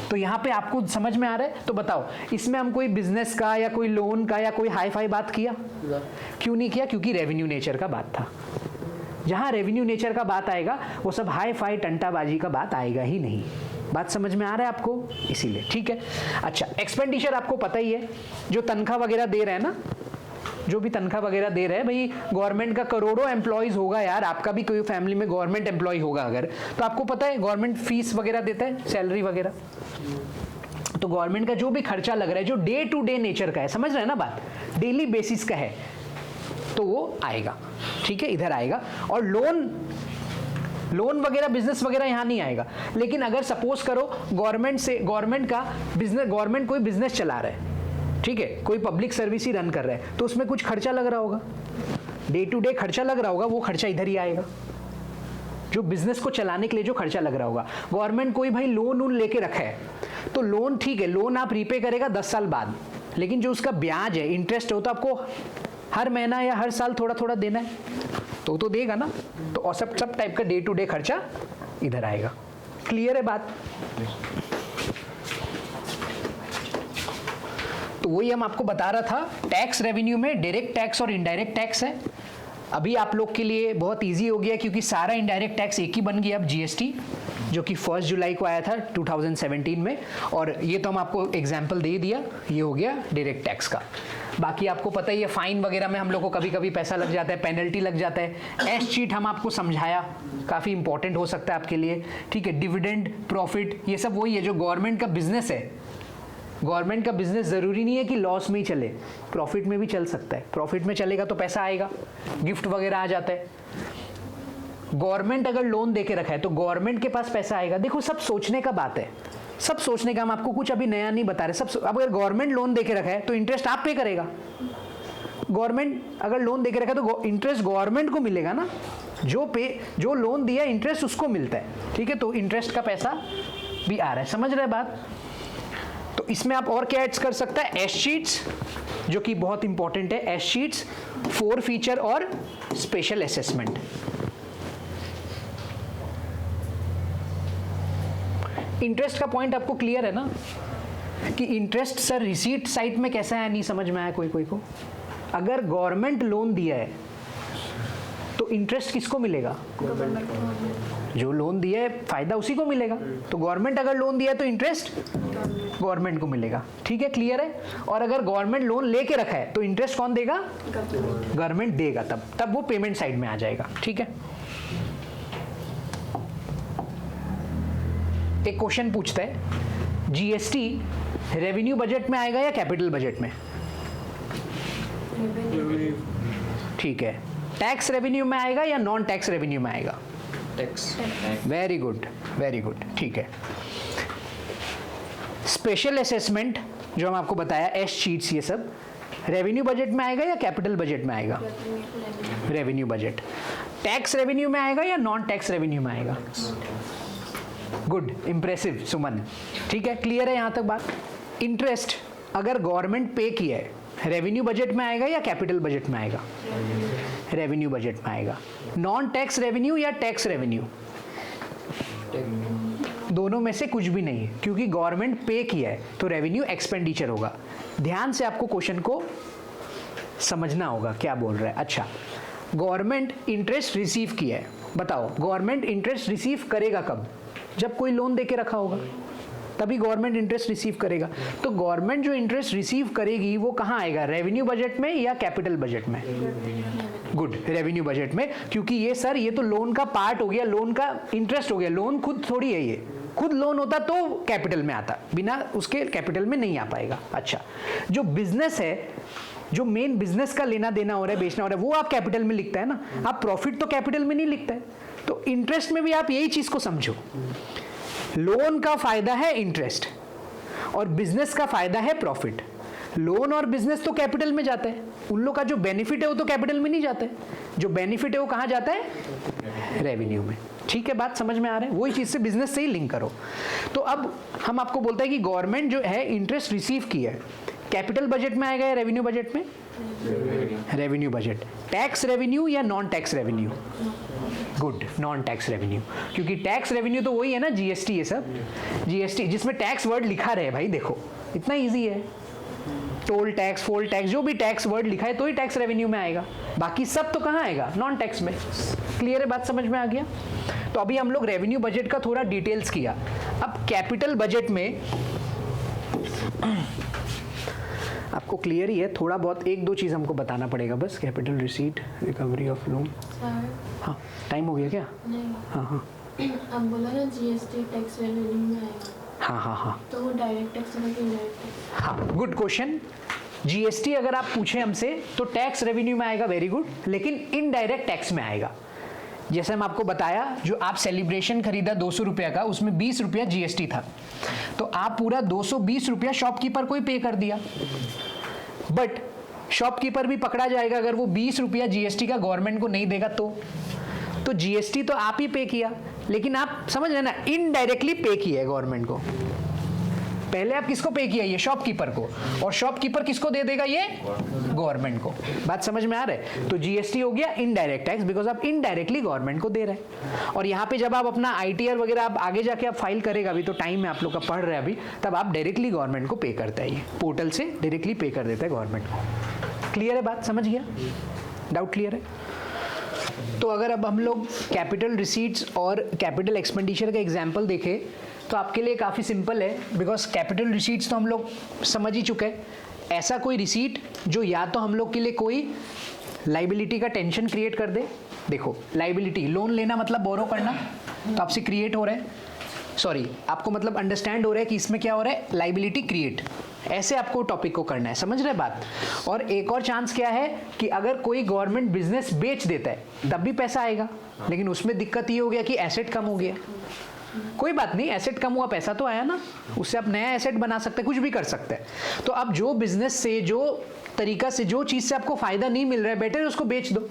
तो यहाँ पे आपको समझ में आ रहा है? तो बताओ, इसमें हम कोई बिजनेस का या कोई लोन का या कोई हाई फाई बात किया? क्यों नहीं किया? क्योंकि रेवेन्यू नेचर का बात था। जहां रेवेन्यू नेचर का बात आएगा वो सब हाई फाई टंटाबाजी का बात आएगा ही नहीं। बात समझ में आ रहा है आपको? इसीलिए ठीक है। अच्छा, एक्सपेंडिचर आपको पता ही है, जो तनख्वाह वगैरह दे रहे हैं ना, जो भी तनख्वाह वगैरह दे रहे हैं भाई, गवर्नमेंट का करोड़ों एम्प्लॉयज होगा यार, आपका भी कोई फैमिली में गवर्नमेंट एम्प्लॉय होगा अगर, तो आपको पता है गवर्नमेंट फीस वगैरह देता है, सैलरी वगैरह, तो गवर्नमेंट का जो भी खर्चा लग रहा है जो डे टू डे नेचर का है, समझ रहे हैं ना बात, डेली बेसिस का है, तो वो आएगा, ठीक है, इधर आएगा। और लोन वगैरह बिजनेस वगैरह यहाँ नहीं आएगा। लेकिन अगर सपोज करो गवर्नमेंट कोई बिजनेस चला रहा है, ठीक है, कोई पब्लिक सर्विस ही रन कर रहा है, तो उसमें कुछ खर्चा लग रहा होगा, डे टू डे खर्चा लग रहा होगा, वो खर्चा इधर ही आएगा, जो बिजनेस को चलाने के लिए जो खर्चा लग रहा होगा। गवर्नमेंट कोई भाई लोन लेके रखा है, तो लोन ठीक है, लोन आप रीपे करेगा 10 साल बाद, लेकिन जो उसका ब्याज है, इंटरेस्ट हो, तो आपको हर महीना या हर साल थोड़ा थोड़ा देना है, तो देगा ना। तो और सब टाइप का डे टू डे खर्चा इधर आएगा। क्लियर है बात? तो वही हम आपको बता रहा था, टैक्स रेवेन्यू में डायरेक्ट टैक्स और इनडायरेक्ट टैक्स है। अभी आप लोग के लिए बहुत इजी हो गया, क्योंकि सारा इनडायरेक्ट टैक्स एक ही बन गया अब, जीएसटी, जो कि 1 जुलाई को आया था 2017 में, और ये तो हम आपको एग्जाम्पल दे दिया, ये हो गया डायरेक्ट टैक्स का। बाकी आपको पता ही है, फाइन वगैरह में हम लोग को कभी कभी पैसा लग जाता है, पेनल्टी लग जाता है। एस शीट हम आपको समझाया, काफ़ी इंपॉर्टेंट हो सकता है आपके लिए, ठीक है। डिविडेंड, प्रॉफिट, ये सब वही है जो गवर्नमेंट का बिजनेस है। गवर्नमेंट का बिजनेस ज़रूरी नहीं है कि लॉस में ही चले, प्रॉफिट में भी चल सकता है। प्रॉफिट में चलेगा तो पैसा आएगा, गिफ्ट वगैरह आ जाता है। गवर्नमेंट अगर लोन दे के रखा है तो गवर्नमेंट के पास पैसा आएगा। देखो, सब सोचने का बात है, सब सोचने का, हम आपको कुछ अभी नया नहीं बता रहे, सब। अब अगर गवर्नमेंट लोन दे के रखा है तो इंटरेस्ट आप पे करेगा। गवर्नमेंट अगर लोन दे के रखा है तो इंटरेस्ट गवर्नमेंट को मिलेगा ना, जो लोन दिया इंटरेस्ट उसको मिलता है, ठीक है। तो इंटरेस्ट का पैसा भी आ रहा है, समझ रहे बात? तो इसमें आप और क्या ऐड कर सकता है? एस शीट्स, जो कि बहुत इंपॉर्टेंट है, एस शीट्स, 4 फीचर और स्पेशल असेसमेंट। इंटरेस्ट का पॉइंट आपको क्लियर है ना, कि इंटरेस्ट सर रिसीट साइड में कैसा है, नहीं समझ में आया कोई को? अगर गवर्नमेंट लोन दिया है तो इंटरेस्ट किसको मिलेगा? जो लोन दिया है फायदा उसी को मिलेगा। तो गवर्नमेंट अगर लोन दिया है तो इंटरेस्ट गवर्नमेंट को मिलेगा, ठीक है, क्लियर है। और अगर गवर्नमेंट लोन लेके रखा है तो इंटरेस्ट कौन देगा? गवर्नमेंट देगा, तब वो पेमेंट साइड में आ जाएगा, ठीक है। एक क्वेश्चन पूछता है, जीएसटी रेवेन्यू बजट में आएगा या कैपिटल बजट में? ठीक है। टैक्स रेवेन्यू में आएगा या नॉन टैक्स रेवेन्यू में आएगा? Tax. Very good, very good, ठीक है। स्पेशल असेसमेंट जो हम आपको बताया, एस शीट्स, ये सब रेवेन्यू बजट में आएगा या कैपिटल बजट में आएगा? Revenue budget. टैक्स रेवेन्यू में आएगा या नॉन टैक्स रेवेन्यू में आएगा? गुड, इंप्रेसिव सुमन, ठीक है, क्लियर है यहाँ तक बात? इंटरेस्ट अगर गवर्नमेंट पे किया है, रेवेन्यू बजट में आएगा या कैपिटल बजट में आएगा? रेवेन्यू बजट में आएगा। नॉन टैक्स रेवेन्यू या टैक्स रेवेन्यू? दोनों में से कुछ भी नहीं है, क्योंकि गवर्नमेंट पे किया है तो रेवेन्यू एक्सपेंडिचर होगा। ध्यान से आपको क्वेश्चन को समझना होगा क्या बोल रहा है। अच्छा, गवर्नमेंट इंटरेस्ट रिसीव किया है, बताओ गवर्नमेंट इंटरेस्ट रिसीव करेगा कब? जब कोई लोन देके रखा होगा, तभी गवर्नमेंट इंटरेस्ट रिसीव करेगा। तो गवर्नमेंट जो इंटरेस्ट रिसीव करेगी वो कहाँ आएगा? रेवेन्यू बजट में या कैपिटल बजट में? गुड, रेवेन्यू बजट में, क्योंकि ये सर ये तो लोन का पार्ट हो गया, लोन का इंटरेस्ट हो गया। लोन खुद थोड़ी है, ये खुद लोन होता तो कैपिटल में आता, बिना उसके कैपिटल में नहीं आ पाएगा। अच्छा, जो बिजनेस है, जो मेन बिजनेस का लेना देना हो रहा है, बेचना हो रहा है, वो आप कैपिटल में लिखता है ना, आप प्रॉफिट तो कैपिटल में नहीं लिखता है। तो इंटरेस्ट में भी आप यही चीज को समझो, लोन का फायदा है इंटरेस्ट और बिजनेस का फायदा है प्रॉफिट। लोन और बिजनेस तो कैपिटल में जाता है, उन लोग का जो बेनिफिट है वो तो कैपिटल में नहीं जाता है, जो बेनिफिट है वो कहाँ जाता है? रेवेन्यू में, ठीक है, बात समझ में आ रहा है? वही चीज से बिजनेस से ही लिंक करो। तो अब हम आपको बोलते हैं कि गवर्नमेंट जो है इंटरेस्ट रिसीव किया है, कैपिटल बजट में आएगा या रेवेन्यू बजट में? Revenue budget. टैक्स रेवेन्यू या non tax revenue? Good, non tax revenue, क्योंकि टैक्स रेवेन्यू तो वही है ना, जीएसटी, ये सब जीएसटी जिसमें टैक्स वर्ड लिखा रहे भाई, देखो इतना इजी है। टोल टैक्स, फोल टैक्स, जो भी टैक्स वर्ड लिखा है तो ही टैक्स रेवेन्यू में आएगा, बाकी सब तो कहाँ आएगा? नॉन टैक्स में। क्लियर है, बात समझ में आ गया? तो अभी हम लोग रेवेन्यू बजट का थोड़ा डिटेल्स किया। अब कैपिटल बजट में आपको क्लियर ही है, थोड़ा बहुत एक दो चीज़ हमको बताना पड़ेगा बस। Capital receipt, recovery of loan. हाँ, टाइम हो गया क्या? नहीं। हाँ अब बोला ना जीएसटी टैक्स रेवेन्यू में आएगा। हाँ तो वो डायरेक्ट टैक्स है कि इनडायरेक्ट टैक्स? हाँ, गुड क्वेश्चन। जीएसटी अगर आप पूछे हमसे तो टैक्स रेवेन्यू में आएगा, वेरी गुड, लेकिन इनडायरेक्ट टैक्स में आएगा। जैसे हम आपको बताया, जो आप सेलिब्रेशन खरीदा 200 रुपया का, उसमें 20 रुपया जीएसटी था, तो आप पूरा 220 रुपया शॉपकीपर को ही पे कर दिया। बट शॉपकीपर भी पकड़ा जाएगा अगर वो 20 रुपया जीएसटी का गवर्नमेंट को नहीं देगा तो जीएसटी तो आप ही पे किया, लेकिन आप समझ रहे ना, इनडायरेक्टली पे किया है गवर्नमेंट को। पहले आप किसको पे किया? ये शॉपकीपर को, और शॉपकीपर किसको दे देगा? ये गवर्नमेंट को। बात समझ में आ रहा है? तो जीएसटी हो गया इनडायरेक्ट टैक्स, बिकॉज आप इनडायरेक्टली गवर्नमेंट को दे रहे हैं। और यहाँ पे जब आप अपना आईटीआर वगैरह आप आगे जाके आप फाइल करेगा, अभी तो टाइम है आप लोग का, पढ़ रहे हैं अभी, तब आप डायरेक्टली गवर्नमेंट को पे करता है, ये पोर्टल से डायरेक्टली पे कर देता है गवर्नमेंट को। क्लियर है बात? समझ गया? डाउट क्लियर है? तो अगर अब हम लोग कैपिटल रिसीट्स और कैपिटल एक्सपेंडिचर का एग्जाम्पल देखें तो आपके लिए काफ़ी सिंपल है, बिकॉज कैपिटल रिसीट्स तो हम लोग समझ ही चुके हैं। ऐसा कोई रिसीट जो या तो हम लोग के लिए कोई लाइबिलिटी का टेंशन क्रिएट कर दे। देखो, लाइबिलिटी, लोन लेना मतलब बोरो करना, तो आपसे क्रिएट हो रहा है, सॉरी आपको मतलब अंडरस्टैंड हो रहा है कि इसमें क्या हो रहा है, लाइबिलिटी क्रिएट। ऐसे आपको टॉपिक को करना है, समझ रहे बात? और एक और चांस क्या है कि अगर कोई गवर्नमेंट बिजनेस बेच देता है तब भी पैसा आएगा, लेकिन उसमें दिक्कत ये हो गया कि एसेट कम हो गया। कोई बात नहीं, एसेट कम हुआ, पैसा तो आया ना, उससे आप नया एसेट बना सकते हैं, कुछ भी कर सकते हैं। तो अब जो बिजनेस से, जो तरीका से, जो चीज़ से आपको फायदा नहीं मिल रहा है, बेटर उसको बेच दो।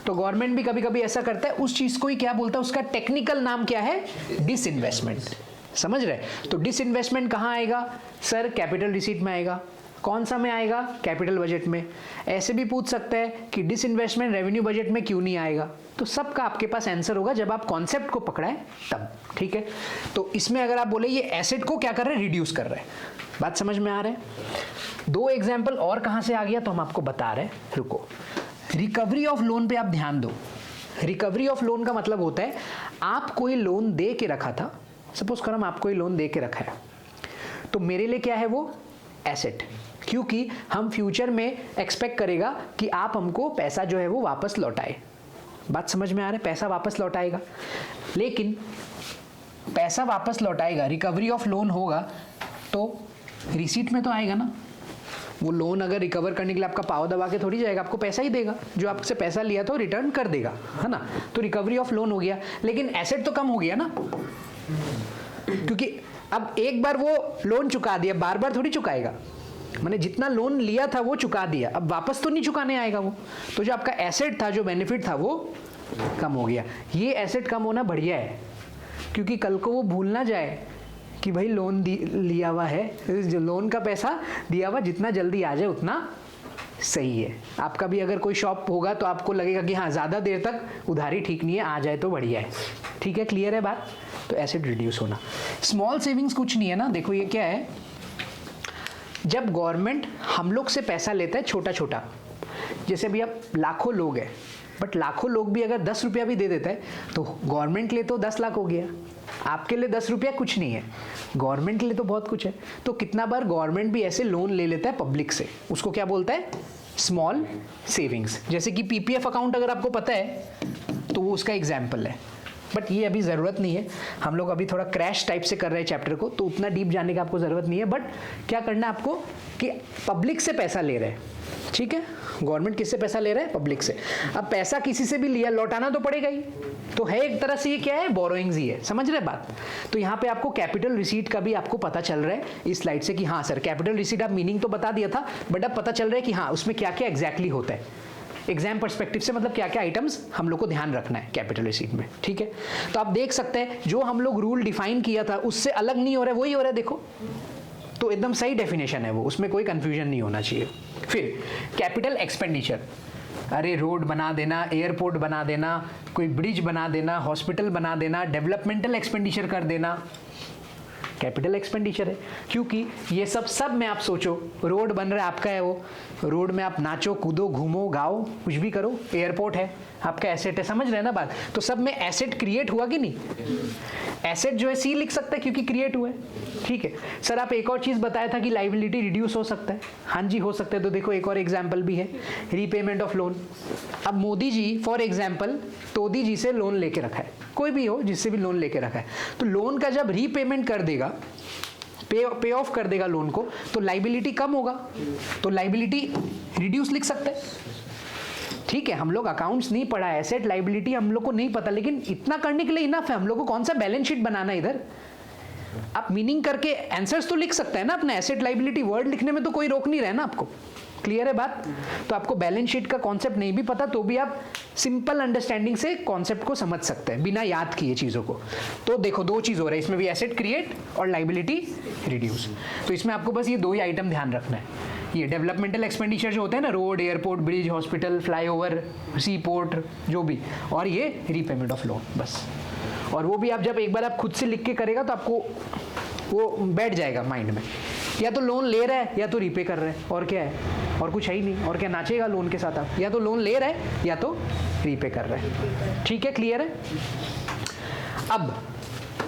तो गवर्नमेंट भी कभी कभी ऐसा करता है, उस चीज़ को ही क्या बोलता है, उसका टेक्निकल नाम क्या है? डिसइन्वेस्टमेंट। समझ रहे? तो डिसइन्वेस्टमेंट कहाँ आएगा सर? कैपिटल रिसीट में आएगा। कौन सा में आएगा? कैपिटल बजट में। ऐसे भी पूछ सकते हैं कि डिसइन्वेस्टमेंट रेवेन्यू बजट में क्यों नहीं आएगा? तो सबका आपके पास आंसर होगा जब आप कॉन्सेप्ट को पकड़ाएं तब, ठीक है? तो इसमें अगर आप बोले ये एसेट को क्या कर रहे हैं? रिड्यूस कर रहे हैं। बात समझ में आ रहा है? दो एग्जाम्पल और कहाँ से आ गया तो हम आपको बता रहे हैं, रुको। रिकवरी ऑफ लोन पे आप ध्यान दो। रिकवरी ऑफ लोन का मतलब होता है आप कोई लोन दे के रखा था, सपोज करो हम आपको लोन दे के रखा है, तो मेरे लिए क्या है वो? एसेट, क्योंकि हम फ्यूचर में एक्सपेक्ट करेगा कि आप हमको पैसा जो है वो वापस लौटाए। बात समझ में आ रहा है? पैसा वापस लौटाएगा, लेकिन पैसा वापस लौटाएगा, रिकवरी ऑफ लोन होगा तो रिसीट में तो आएगा ना। वो लोन अगर रिकवर करने के लिए आपका पाव दबा के थोड़ी जाएगा, आपको पैसा ही देगा, जो आपसे पैसा लिया था रिटर्न कर देगा, है ना? तो रिकवरी ऑफ लोन हो गया, लेकिन एसेट तो कम हो गया ना, क्योंकि अब एक बार वो लोन चुका दिया, बार बार थोड़ी चुकाएगा। मैंने जितना लोन लिया था वो चुका दिया, अब वापस तो नहीं चुकाने आएगा वो, तो जो आपका एसेट था, जो बेनिफिट था, वो कम हो गया। ये एसेट कम होना बढ़िया है, क्योंकि कल को वो भूल ना जाए कि भाई लोन लिया हुआ है, जो लोन का पैसा दिया हुआ जितना जल्दी आ जाए उतना सही है। आपका भी अगर कोई शॉप होगा तो आपको लगेगा कि हाँ ज़्यादा देर तक उधारी ठीक नहीं है, आ जाए तो बढ़िया है, ठीक है? क्लियर है बात? तो एसेट रिड्यूस होना। स्मॉल सेविंग्स कुछ नहीं है ना, देखो ये क्या है, जब गवर्नमेंट हम लोग से पैसा लेता है छोटा छोटा, जैसे अभी आप लाखों लोग हैं, बट लाखों लोग भी अगर 10 रुपया भी दे देता है तो गवर्नमेंट के लिए तो 10 लाख हो गया, आपके लिए 10 रुपया कुछ नहीं है, गवर्नमेंट के लिए तो बहुत कुछ है। तो कितना बार गवर्नमेंट भी ऐसे लोन ले लेता है पब्लिक से, उसको क्या बोलता है? Small savings. जैसे कि पीपीएफ अकाउंट अगर आपको पता है तो वो उसका एग्जाम्पल है, बट ये अभी ज़रूरत नहीं है, हम लोग अभी थोड़ा क्रैश टाइप से कर रहे हैं चैप्टर को, तो उतना डीप जाने का आपको ज़रूरत नहीं है। बट क्या करना है आपको कि पब्लिक से पैसा ले रहे हैं, ठीक है? गवर्नमेंट किससे पैसा ले रहा है? पब्लिक से। अब पैसा किसी से भी लिया, लौटाना तो पड़ेगा ही, तो है एक तरह से ये क्या है? बोरोइंग्स ही है। समझ रहे बात? तो यहाँ पे आपको कैपिटल रिसीट का भी आपको पता चल रहा है इस स्लाइड से कि हाँ सर, कैपिटल रिसीट आप मीनिंग तो बता दिया था, बट अब पता चल रहा है कि हाँ उसमें क्या क्या एग्जैक्टली होता है एग्जाम पर्सपेक्टिव से, मतलब क्या क्या आइटम्स हम लोग को ध्यान रखना है कैपिटल रिसीट में, ठीक है? तो आप देख सकते हैं जो हम लोग रूल डिफाइन किया था उससे अलग नहीं हो रहा है, वही हो रहा है, देखो तो एकदम सही डेफिनेशन है वो, उसमें कोई कंफ्यूजन नहीं होना चाहिए। फिर कैपिटल एक्सपेंडिचर, अरे रोड बना देना, एयरपोर्ट बना देना, कोई ब्रिज बना देना, हॉस्पिटल बना देना, डेवलपमेंटल एक्सपेंडिचर कर देना, कैपिटल एक्सपेंडिचर है। क्योंकि ये सब में आप सोचो, रोड बन रहा है आपका है, वो रोड में आप नाचो कूदो घूमो गाओ कुछ भी करो, एयरपोर्ट है आपका एसेट है, समझ रहे हैं ना बात? तो सब में एसेट क्रिएट हुआ कि नहीं? एसेट जो है सी लिख सकता है क्योंकि क्रिएट हुआ है, ठीक है। सर आप एक और चीज़ बताया था कि लाइबिलिटी रिड्यूस हो सकता है, हाँ जी हो सकता है। तो देखो एक और एग्जाम्पल भी है, रीपेमेंट ऑफ लोन। अब मोदी जी फॉर एग्जाम्पल तोदी जी से लोन लेके रखा है, कोई भी हो जिससे भी लोन लेके रखा है, तो लोन का जब रीपेमेंट कर देगा, पे ऑफ कर देगा लोन को, तो लाइबिलिटी कम होगा, तो लाइबिलिटी रिड्यूस लिख सकते हैं, ठीक है। हम लोग अकाउंट्स नहीं पढ़ा, एसेट लाइबिलिटी हम लोग को नहीं पता, लेकिन इतना करने के लिए इनफ है। हम लोग को कौन सा बैलेंस शीट बनाना है इधर, आप मीनिंग करके आंसर्स तो लिख सकते हैं ना अपना, एसेट लाइबिलिटी वर्ड लिखने में तो कोई रोक नहीं रहा है ना आपको, क्लियर है बात? तो आपको बैलेंस शीट का कॉन्सेप्ट नहीं भी पता तो भी आप सिंपल अंडरस्टैंडिंग से कॉन्सेप्ट को समझ सकते हैं बिना याद किए चीज़ों को। तो देखो दो चीज़ हो रहा है इसमें भी, एसेट क्रिएट और लाइबिलिटी रिड्यूस। तो इसमें आपको बस ये दो ही आइटम ध्यान रखना है, ये डेवलपमेंटल एक्सपेंडिचर जो होते हैं ना, road, airport, bridge, hospital, flyover, sea port जो भी, और ये रीपेमेंट ऑफ लोन, बस। और वो भी आप जब एक बार आप खुद से लिख के करेगा तो आपको वो बैठ जाएगा माइंड में, या तो लोन ले रहा है या तो रीपे कर रहा है, और क्या है, और कुछ है ही नहीं। और क्या नाचेगा लोन के साथ आप, या तो लोन ले रहा है या तो रीपे कर रहा है, ठीक है, क्लियर है? अब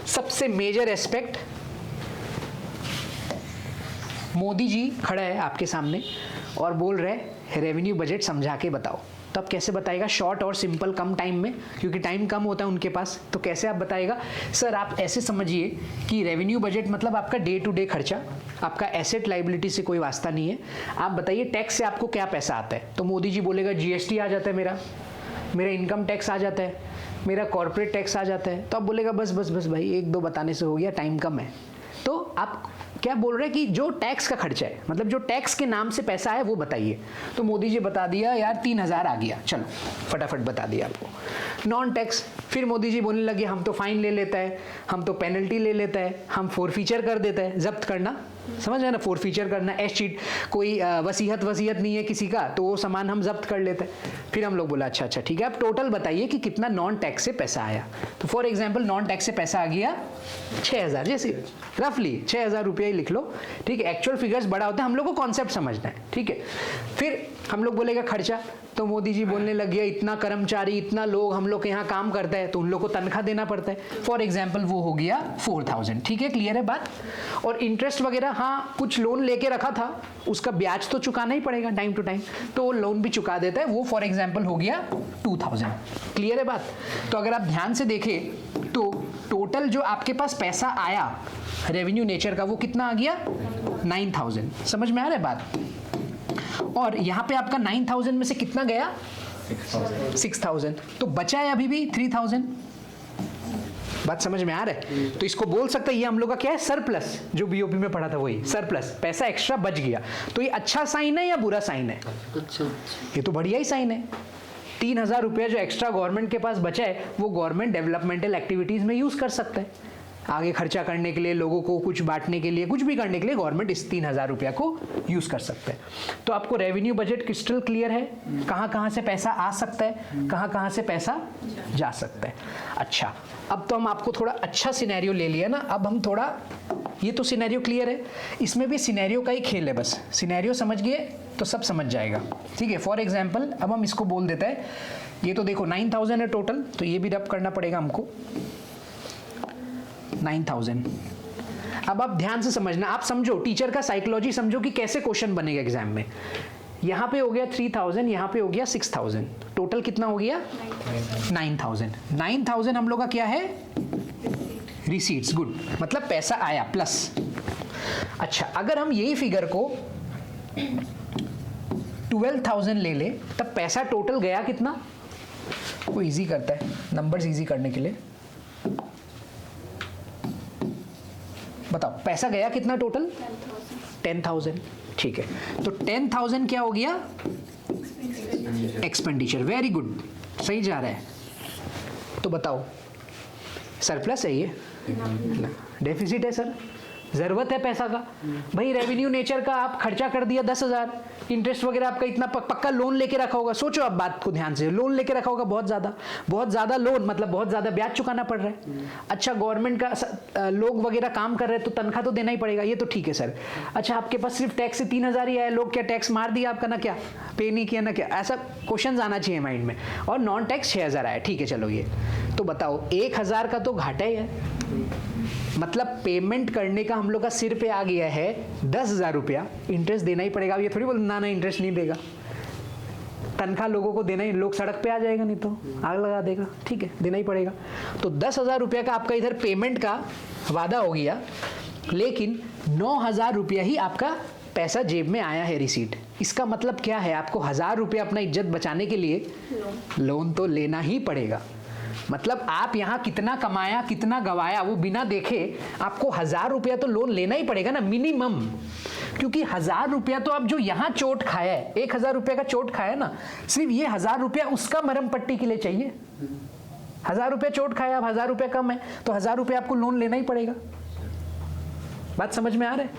सबसे मेजर एस्पेक्ट, मोदी जी खड़ा है आपके सामने और बोल रहे हैं रेवेन्यू बजट समझा के बताओ। तो आप कैसे बताएगा, शॉर्ट और सिंपल, कम टाइम में, क्योंकि टाइम कम होता है उनके पास, तो कैसे आप बताएगा? सर आप ऐसे समझिए कि रेवेन्यू बजट मतलब आपका डे टू डे खर्चा, आपका एसेट लाइबिलिटी से कोई वास्ता नहीं है। आप बताइए टैक्स से आपको क्या पैसा आता है? तो मोदी जी बोलेगा जीएसटी आ जाता है, मेरा इनकम टैक्स आ जाता है, मेरा कॉर्पोरेट टैक्स आ जाता है। तो आप बोलेगा बस बस बस भाई, एक दो बताने से हो गया, टाइम कम है। तो आप क्या बोल रहे हैं कि जो टैक्स का खर्चा है, मतलब जो टैक्स के नाम से पैसा है वो बताइए। तो मोदी जी बता दिया यार 3000 आ गया, चलो फटाफट बता दिया आपको। नॉन टैक्स, फिर मोदी जी बोलने लगे हम तो फाइन ले लेता है, हम तो पेनल्टी ले लेता है, हम फोरफीचर कर देता है, जब्त करना, समझ रहे ना, फोरफीचर करना, एस शीट, कोई वसीयत नहीं है किसी का तो वो सामान हम जब्त कर लेते हैं। फिर हम लोग बोला अच्छा ठीक है, आप टोटल बताइए कि कितना नॉन टैक्स से पैसा आया। तो फॉर एग्जाम्पल नॉन टैक्स से पैसा आ गया 6000, जैसे रफली 6000 रुपया ही लिख लो, ठीक है। एक्चुअल फिगर्स बड़ा होता है, हम लोग को कॉन्सेप्ट समझना है, ठीक है। फिर हम लोग बोलेगा खर्चा, तो मोदी जी बोलने लग गया इतना कर्मचारी, इतना लोग हम लोग के यहाँ काम करता है तो उन लोग को तनख्वाह देना पड़ता है। फॉर एग्जाम्पल वो हो गया 4000, ठीक है, क्लियर है बात? और इंटरेस्ट वगैरह, हाँ कुछ लोन लेके रखा था उसका ब्याज तो चुकाना ही पड़ेगा टाइम टू टाइम, तो वो लोन भी चुका देता है, वो फॉर एग्जाम्पल हो गया 2000, क्लियर है बात? तो अगर आप ध्यान से देखें तो टोटल जो आपके पास पैसा आया रेवेन्यू नेचर का वो कितना आ गया 9000, समझ में आ रहा है बात? और यहाँ पे आपका 9000 में से कितना गया 6000, तो बचा है अभी भी 3000, बात समझ में आ रहा है? तो इसको बोल सकते हैं ये हम लोग का क्या है, सरप्लस, जो बीओपी में पढ़ा था वही सरप्लस, पैसा एक्स्ट्रा बच गया। तो ये अच्छा साइन है या बुरा साइन है? अच्छा, ये तो बढ़िया ही साइन है। 3000 रुपया जो एक्स्ट्रा गवर्नमेंट के पास बचा है वो गवर्नमेंट डेवलपमेंटल एक्टिविटीज में यूज कर सकता है, आगे खर्चा करने के लिए, लोगों को कुछ बांटने के लिए, कुछ भी करने के लिए गवर्नमेंट इस 3000 रुपया को यूज कर सकता है। तो आपको रेवेन्यू बजट क्रिस्टल क्लियर है, कहाँ से पैसा आ सकता है, कहाँ से पैसा जा सकता है। अच्छा, अब तो हम आपको थोड़ा अच्छा सिनेरियो ले लिया ना, अब हम थोड़ा, ये तो सिनेरियो क्लियर है, इसमें भी सिनेरियो का ही खेल है, बस सिनेरियो समझ गए तो सब समझ जाएगा, ठीक है। फॉर एग्जाम्पल अब हम इसको बोल देते हैं, ये तो देखो 9000 है टोटल, तो ये भी रब करना पड़ेगा हमको 9000। अब आप ध्यान से समझना, आप समझो टीचर का साइकोलॉजी समझो कि कैसे क्वेश्चन बनेगा एग्जाम में। यहाँ पे हो गया 3000, यहाँ पे हो गया 6000, टोटल कितना हो गया 9000। 9000 हम लोग का क्या है, रिसीट्स, गुड, मतलब पैसा आया प्लस। अच्छा, अगर हम यही फिगर को 12000 ले ले तब पैसा टोटल गया कितना? वो इजी करता है नंबर्स इजी करने के लिए, बताओ पैसा गया कितना टोटल? 10,000, ठीक है। तो 10,000 क्या हो गया? एक्सपेंडिचर, वेरी गुड, सही जा रहा है। तो बताओ सरप्लस है ये, डेफिसिट है सर, ज़रूरत है पैसा का। भाई रेवेन्यू नेचर का आप खर्चा कर दिया 10,000, इंटरेस्ट वगैरह आपका इतना पक्का लोन लेके रखा होगा। सोचो आप बात को ध्यान से, लोन लेके रखा होगा बहुत ज़्यादा लोन, मतलब बहुत ज़्यादा ब्याज चुकाना पड़ रहा है। अच्छा गवर्नमेंट का लोग वगैरह काम कर रहे हैं तो तनख्वाह तो देना ही पड़ेगा, ये तो ठीक है सर। अच्छा आपके पास सिर्फ टैक्स से 3,000 ही आया, लोग क्या टैक्स मार दिया आपका, ना क्या पे नहीं किया ना क्या, ऐसा क्वेश्चन आना चाहिए माइंड में। और नॉन टैक्स 6,000 आया, ठीक है चलो ये तो बताओ 1,000 का तो घाटा ही है, मतलब पेमेंट करने का हम लोग का सिर पे आ गया है 10,000 रुपया, इंटरेस्ट देना ही पड़ेगा। ये थोड़ी बोल ना इंटरेस्ट नहीं देगा, तनख्वाह लोगों को देना ही, लोग सड़क पे आ जाएगा नहीं तो आग लगा देगा, ठीक है देना ही पड़ेगा। तो 10,000 रुपया का आपका इधर पेमेंट का वादा हो गया, लेकिन 9,000 रुपया ही आपका पैसा जेब में आया है रिसीट। इसका मतलब क्या है, आपको 1,000 रुपया अपना इज्जत बचाने के लिए लोन तो लेना ही पड़ेगा। मतलब आप यहाँ कितना कमाया कितना गवाया वो बिना देखे आपको 1,000 रुपया तो लोन लेना ही पड़ेगा ना मिनिमम, क्योंकि 1,000 रुपया तो आप जो यहाँ चोट खाया है, 1,000 रुपया का चोट खाया ना, सिर्फ ये 1,000 रुपया उसका मरहम पट्टी के लिए चाहिए। 1,000 रुपया चोट खाया, अब 1,000 रुपया कम है तो 1,000 रुपया आपको लोन लेना ही पड़ेगा। बात समझ में आ रहा है?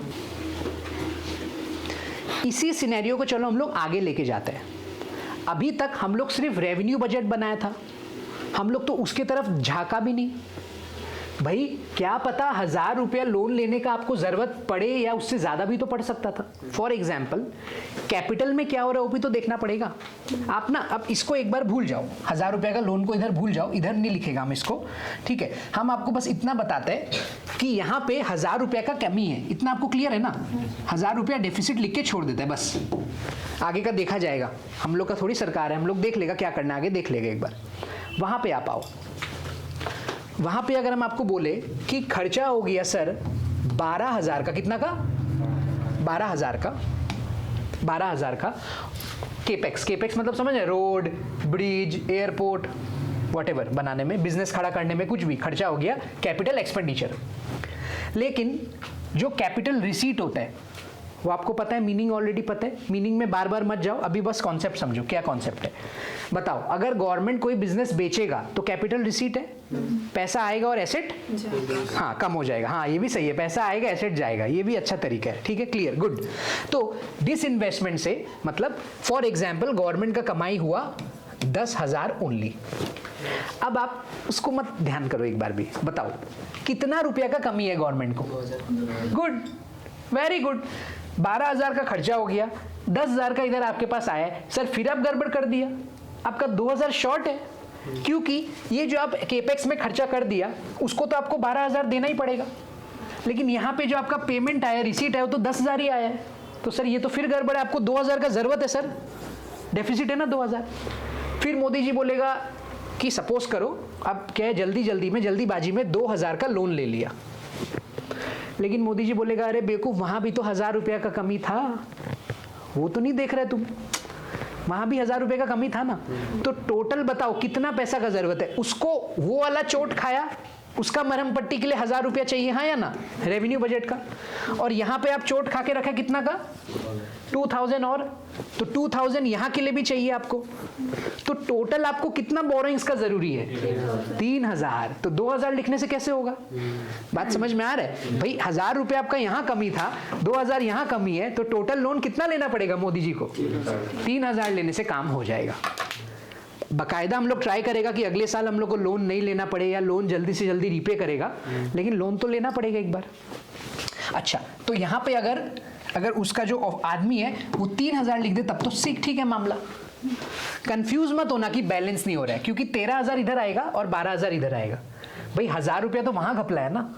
इसी सिनेरियो को चलो हम लोग आगे लेके जाते हैं। अभी तक हम लोग सिर्फ रेवेन्यू बजट बनाया था, हम लोग तो उसके तरफ झांका भी नहीं। भाई क्या पता 1,000 रुपया लोन लेने का आपको जरूरत पड़े या उससे ज्यादा भी तो पड़ सकता था। फॉर एग्जाम्पल कैपिटल में क्या हो रहा है वो भी तो देखना पड़ेगा। आप ना अब इसको एक बार भूल जाओ, 1,000 रुपया का लोन को इधर भूल जाओ, इधर नहीं लिखेगा हम इसको, ठीक है। हम आपको बस इतना बताते हैं कि यहाँ पे 1,000 रुपया का कमी है, इतना आपको क्लियर है ना। 1,000 रुपया डेफिसिट लिख के छोड़ देते हैं, बस आगे का देखा जाएगा। हम लोग का थोड़ी सरकार है, हम लोग देख लेगा क्या करना आगे, देख लेगा एक बार। वहां पे आप आओ, वहां पे अगर हम आपको बोले कि खर्चा हो गया सर 12,000 का, कितना का 12,000 का, 12,000 का केपेक्स मतलब समझ रहे, रोड ब्रिज एयरपोर्ट व्हाटएवर बनाने में, बिजनेस खड़ा करने में कुछ भी खर्चा हो गया, कैपिटल एक्सपेंडिचर। लेकिन जो कैपिटल रिसीट होता है वो आपको पता है, मीनिंग ऑलरेडी पता है, मीनिंग में बार बार मत जाओ, अभी बस कॉन्सेप्ट समझो क्या कॉन्सेप्ट है। बताओ अगर गवर्नमेंट कोई बिजनेस बेचेगा तो कैपिटल रिसीट है, पैसा आएगा और एसेट हाँ कम हो जाएगा, हाँ ये भी सही है, पैसा आएगा एसेट जाएगा, ये भी अच्छा तरीका है, ठीक है क्लियर गुड। तो डिसइन्वेस्टमेंट से मतलब फॉर एग्जाम्पल गवर्नमेंट का कमाई हुआ 10,000 ओनली। अब आप उसको मत ध्यान करो एक बार भी, बताओ कितना रुपया का कमी है गवर्नमेंट को, गुड वेरी गुड। 12,000 का खर्चा हो गया, 10,000 का इधर आपके पास आया है, सर फिर आप गड़बड़ कर दिया, आपका 2,000 शॉर्ट है, क्योंकि ये जो आप केपेक्स में खर्चा कर दिया उसको तो आपको 12,000 देना ही पड़ेगा, लेकिन यहाँ पे जो आपका पेमेंट आया रिसीट है वो तो 10,000 ही आया है, तो सर ये तो फिर गड़बड़ है, आपको 2,000 का जरूरत है सर, डेफिसिट है ना 2,000। फिर मोदी जी बोलेगा कि सपोज करो अब क्या है, जल्दीबाजी में 2,000 का लोन ले लिया, लेकिन मोदी जी बोलेगा अरे बेवकूफ वहां भी तो 1,000 रुपया का कमी था, वो तो नहीं देख रहे तुम, वहां भी 1,000 रुपए का कमी था ना। तो टोटल बताओ कितना पैसा का जरूरत है, उसको वो वाला चोट खाया उसका मरहम पट्टी के लिए 1,000 रुपया चाहिए, हाँ या ना, रेवेन्यू बजट का। और यहाँ पे आप चोट खा के रखा कितना का 2,000, और तो 2,000 यहाँ के लिए भी चाहिए आपको, तो टोटल आपको कितना बोरोइंग्स का जरूरी है 3,000। तो 2,000 लिखने से कैसे होगा, बात समझ में आ रहा है भाई। 1,000 रुपया आपका यहाँ कमी था, 2,000 यहाँ कमी है, तो टोटल लोन कितना लेना पड़ेगा मोदी जी को, 3,000 लेने से काम हो जाएगा। बाकायदा हम लोग ट्राई करेगा कि अगले साल हम लोग को लोन नहीं लेना पड़े या लोन जल्दी से जल्दी रीपे करेगा, लेकिन लोन तो लेना पड़ेगा एक बार। अच्छा तो यहाँ पे अगर उसका जो आदमी है वो 3,000 लिख दे तब तो ठीक है मामला। कंफ्यूज मत होना कि बैलेंस नहीं हो रहा है, क्योंकि 13,000 इधर आएगा और 12,000 इधर आएगा, भाई 1,000 रुपया तो वहां घपला है ना,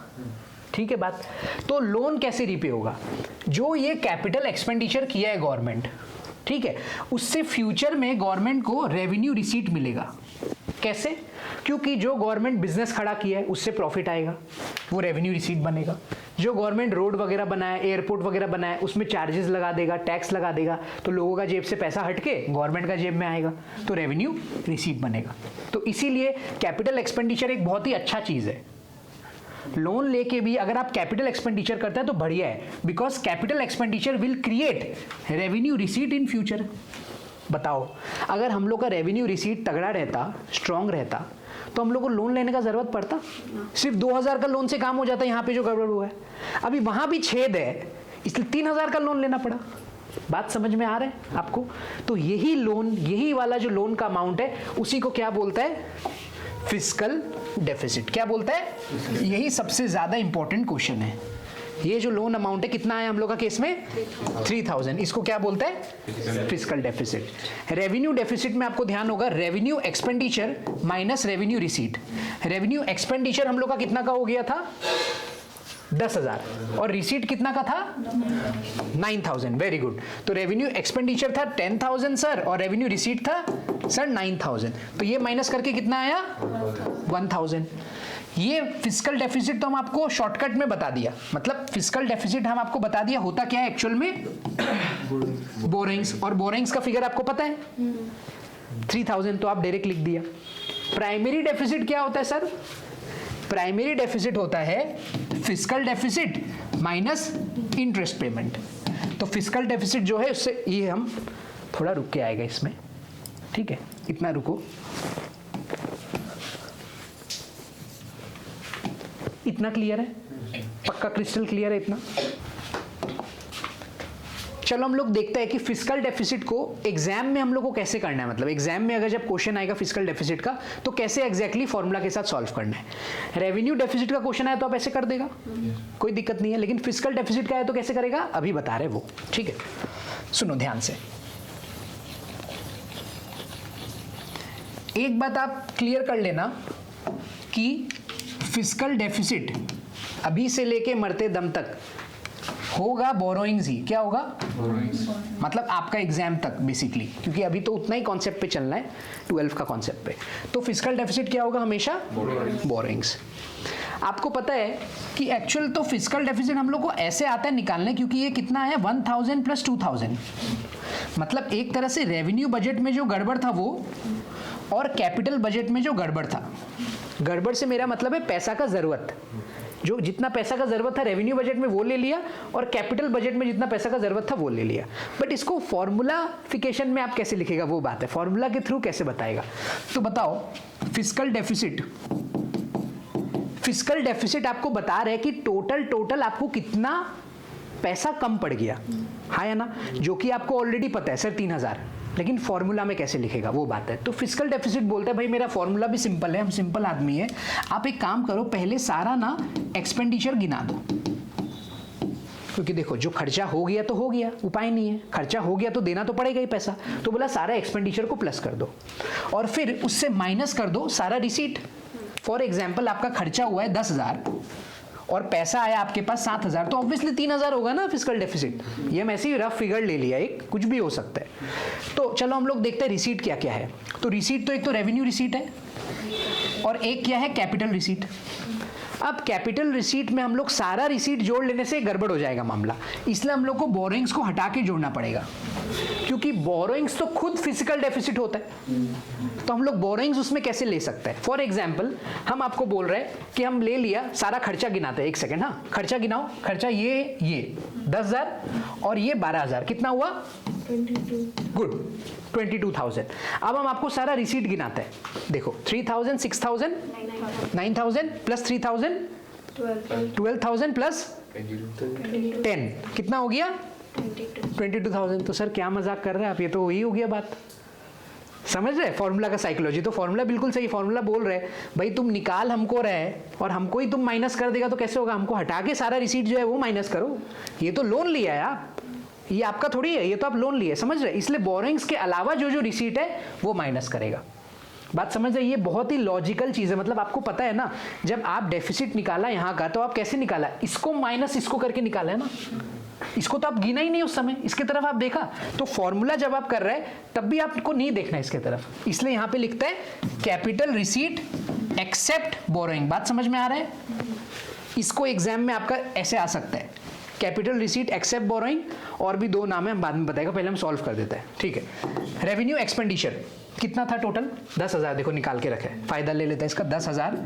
ठीक है बात। तो लोन कैसे रीपे होगा, जो ये कैपिटल एक्सपेंडिचर किया है गवर्नमेंट, ठीक है, उससे फ्यूचर में गवर्नमेंट को रेवेन्यू रिसीट मिलेगा। कैसे, क्योंकि जो गवर्नमेंट बिजनेस खड़ा किया है उससे प्रॉफिट आएगा, वो रेवेन्यू रिसीट बनेगा। जो गवर्नमेंट रोड वगैरह बनाया, एयरपोर्ट वगैरह बनाया, उसमें चार्जेस लगा देगा, टैक्स लगा देगा, तो लोगों का जेब से पैसा हटके गवर्नमेंट का जेब में आएगा, तो रेवेन्यू रिसीट बनेगा। तो इसीलिए कैपिटल एक्सपेंडिचर एक बहुत ही अच्छा चीज है। लोन लेके भी अगर आप कैपिटल एक्सपेंडिचर करते हैं तो बढ़िया है, because capital expenditure will create revenue receipt in future. बताओ, अगर हम लोग का रेवेन्यू रिसीट तगड़ा रहता, स्ट्रांग रहता, तो हम लोग को लोन लेने का जरूरत पड़ता? सिर्फ 2000 का लोन से काम हो जाता। यहाँ पे जो गड़बड़ हुआ है, अभी वहां भी छेद है, इसलिए 3000 का लोन लेना पड़ा। बात समझ में आ रहा है आपको? तो यही लोन, यही वाला जो लोन का अमाउंट है, उसी को क्या बोलता है? Fiscal deficit. क्या बोलता है? यही सबसे ज्यादा इंपॉर्टेंट क्वेश्चन है। ये जो लोन अमाउंट है कितना है हम लोग का केस में? 3000। इसको क्या बोलता है? Fiscal deficit. रेवेन्यू डेफिसिट में आपको ध्यान होगा, revenue expenditure minus revenue receipt. Revenue expenditure हम लोग का कितना का हो गया था? 10,000। और रिसीट कितना का था? 9,000। Very good. तो रेवेन्यू एक्सपेंडिचर था 10,000 सर, और रेवेन्यू रिसीट था सर 9,000। तो ये माइनस करके कितना आया? 1,000। ये फिस्कल डेफिसिट तो हम आपको शॉर्टकट में बता दिया। मतलब फिस्कल डेफिसिट हम आपको बता दिया होता क्या है एक्चुअल में? बोरिंग्स। और बोरिंग्स का फिगर आपको पता है 3000, तो आप डायरेक्ट लिख दिया। प्राइमरी डेफिसिट क्या होता है सर? प्राइमरी डेफिसिट होता है fiscal deficit minus interest payment. तो फिस्कल डेफिसिट जो है उससे, ये हम थोड़ा रुक के आएगा इसमें, ठीक है? इतना रुको, इतना क्लियर है? पक्का क्रिस्टल क्लियर है इतना? चलो हम लोग देखते हैं कि फिस्कल डेफिसिट को एग्जाम में हम लोग को कैसे करना है। मतलब एग्जाम में अगर जब क्वेश्चन आएगा फिस्कल डेफिसिट का, तो कैसे एग्जैक्टली फॉर्मूला के साथ सॉल्व करना है। रेवेन्यू डेफिसिट का क्वेश्चन आया तो आप ऐसे कर देगा, कोई दिक्कत नहीं है। लेकिन फिस्कल डेफिसिट का है तो कैसे करेगा, अभी बता रहे वो, ठीक है? सुनो ध्यान से, एक बात आप क्लियर कर लेना कि फिस्कल डेफिसिट अभी से लेके मरते दम तक होगा बोरोइंग्स ही। क्या होगा? बोरोइंग्स। मतलब आपका एग्जाम तक बेसिकली, क्योंकि अभी तो उतना ही कॉन्सेप्ट पे चलना है, 12 का कॉन्सेप्ट पे। तो फिस्कल डेफिसिट क्या होगा? हमेशा बोरोइंग्स। आपको पता है कि एक्चुअल तो फिस्कल डेफिसिट हम लोग को ऐसे आता है निकालने, क्योंकि ये कितना है? 1000 प्लस 2000। मतलब एक तरह से रेवेन्यू बजट में जो गड़बड़ था वो, और कैपिटल बजट में जो गड़बड़ था। गड़बड़ से मेरा मतलब है पैसा का जरूरत, जो जितना पैसा का जरूरत था रेवेन्यू बजट में वो ले लिया, और कैपिटल बजट में जितना पैसा का जरूरत था वो ले लिया। बट इसको फॉर्मूलाफिकेशन में आप कैसे लिखेगा वो बात है, फॉर्मूला के थ्रू कैसे बताएगा। तो बताओ, फिस्कल डेफिसिट आपको बता रहे हैं कि टोटल आपको कितना पैसा कम पड़ गया, हाँ या ना? जो कि आपको ऑलरेडी पता है सर 3000, लेकिन फॉर्मूला में कैसे लिखेगा वो बात है। तो फिस्कल डेफिसिट बोलता है भाई मेरा फॉर्मूला भी सिंपल है, हम सिंपल आदमी है। आप एक काम करो, पहले सारा ना एक्सपेंडिचर गिना दो, क्योंकि देखो जो खर्चा हो गया तो हो गया, उपाय नहीं है। खर्चा हो गया तो देना तो पड़ेगा ही पैसा। तो बोला सारा एक्सपेंडिचर को प्लस कर दो, और फिर उससे माइनस कर दो सारा रिसीट। फॉर एग्जाम्पल आपका खर्चा हुआ है 10,000 और पैसा आया आपके पास 7,000, तो ऑब्वियसली 3,000 होगा ना फिस्कल डेफिसिट। ये हम ऐसे ही रफ फिगर ले लिया, एक कुछ भी हो सकता है। तो चलो हम लोग देखते हैं रिसीट क्या क्या है। तो रिसीट तो एक तो रेवेन्यू रिसीट है, और एक क्या है? Capital receipt. अब कैपिटल रिसीट में हम लोग सारा रिसीट जोड़ लेने से गड़बड़ हो जाएगा मामला, इसलिए हम लोग को बोरोइंग्स को हटा के जोड़ना पड़ेगा, क्योंकि बोरोइंग्स तो खुद फिजिकल डेफिसिट होता है। तो हम लोग बोरोइंग्स उसमें कैसे ले सकते हैं? फॉर एग्जाम्पल हम आपको बोल रहे हैं कि हम ले लिया, सारा खर्चा गिनाते हैं। एक सेकेंड, हाँ खर्चा गिनाओ। खर्चा ये 10,000 और ये 12,000, कितना हुआ? 22। गुड, 22,000। अब हम आपको सारा रिसीट गिनाते हैं। देखो 3,000, 6,000, 9,000 प्लस 3,000, 12,000 प्लस 10, कितना हो गया? 22,000। तो सर क्या मजाक कर रहे हैं आप, ये तो वही हो गया बात। समझ रहे फॉर्मूला का साइकोलॉजी? तो फॉर्मूला बिल्कुल सही, फॉर्मूला बोल रहे भाई तुम निकाल हमको रहे और हमको ही तुम माइनस कर देगा तो कैसे होगा? हमको हटा के सारा रिसीट जो है वो माइनस करो। ये तो लोन लिया है आप, ये आपका थोड़ी है, ये तो आप लोन लिए, समझ रहे? इसलिए बोरिंग्स के अलावा जो रिसीट है वो माइनस करेगा। बात समझ रहे? ये बहुत ही लॉजिकल चीज है। मतलब आपको पता है ना, जब आप डेफिसिट निकाला यहाँ का तो आप कैसे निकाला? इसको माइनस इसको करके निकाला है ना, इसको तो आप गिना ही नहीं उस समय, इसके तरफ आप देखा। तो फॉर्मूला जब आप कर रहे हैं तब भी आपको नहीं देखना इसके तरफ, इसलिए यहाँ पे लिखता है कैपिटल रिसीट एक्सेप्ट बोरोइंग। बात समझ में आ रहा है? इसको एग्जाम में आपका ऐसे आ सकता है, कैपिटल रिसीट एक्सेप्ट बोरोइंग, और भी दो नाम है हम बाद में बताएगा, पहले हम सॉल्व कर देते हैं, ठीक है? रेवेन्यू एक्सपेंडिचर कितना था टोटल? 10,000, देखो निकाल के रखे, फायदा ले लेते हैं इसका, 10,000।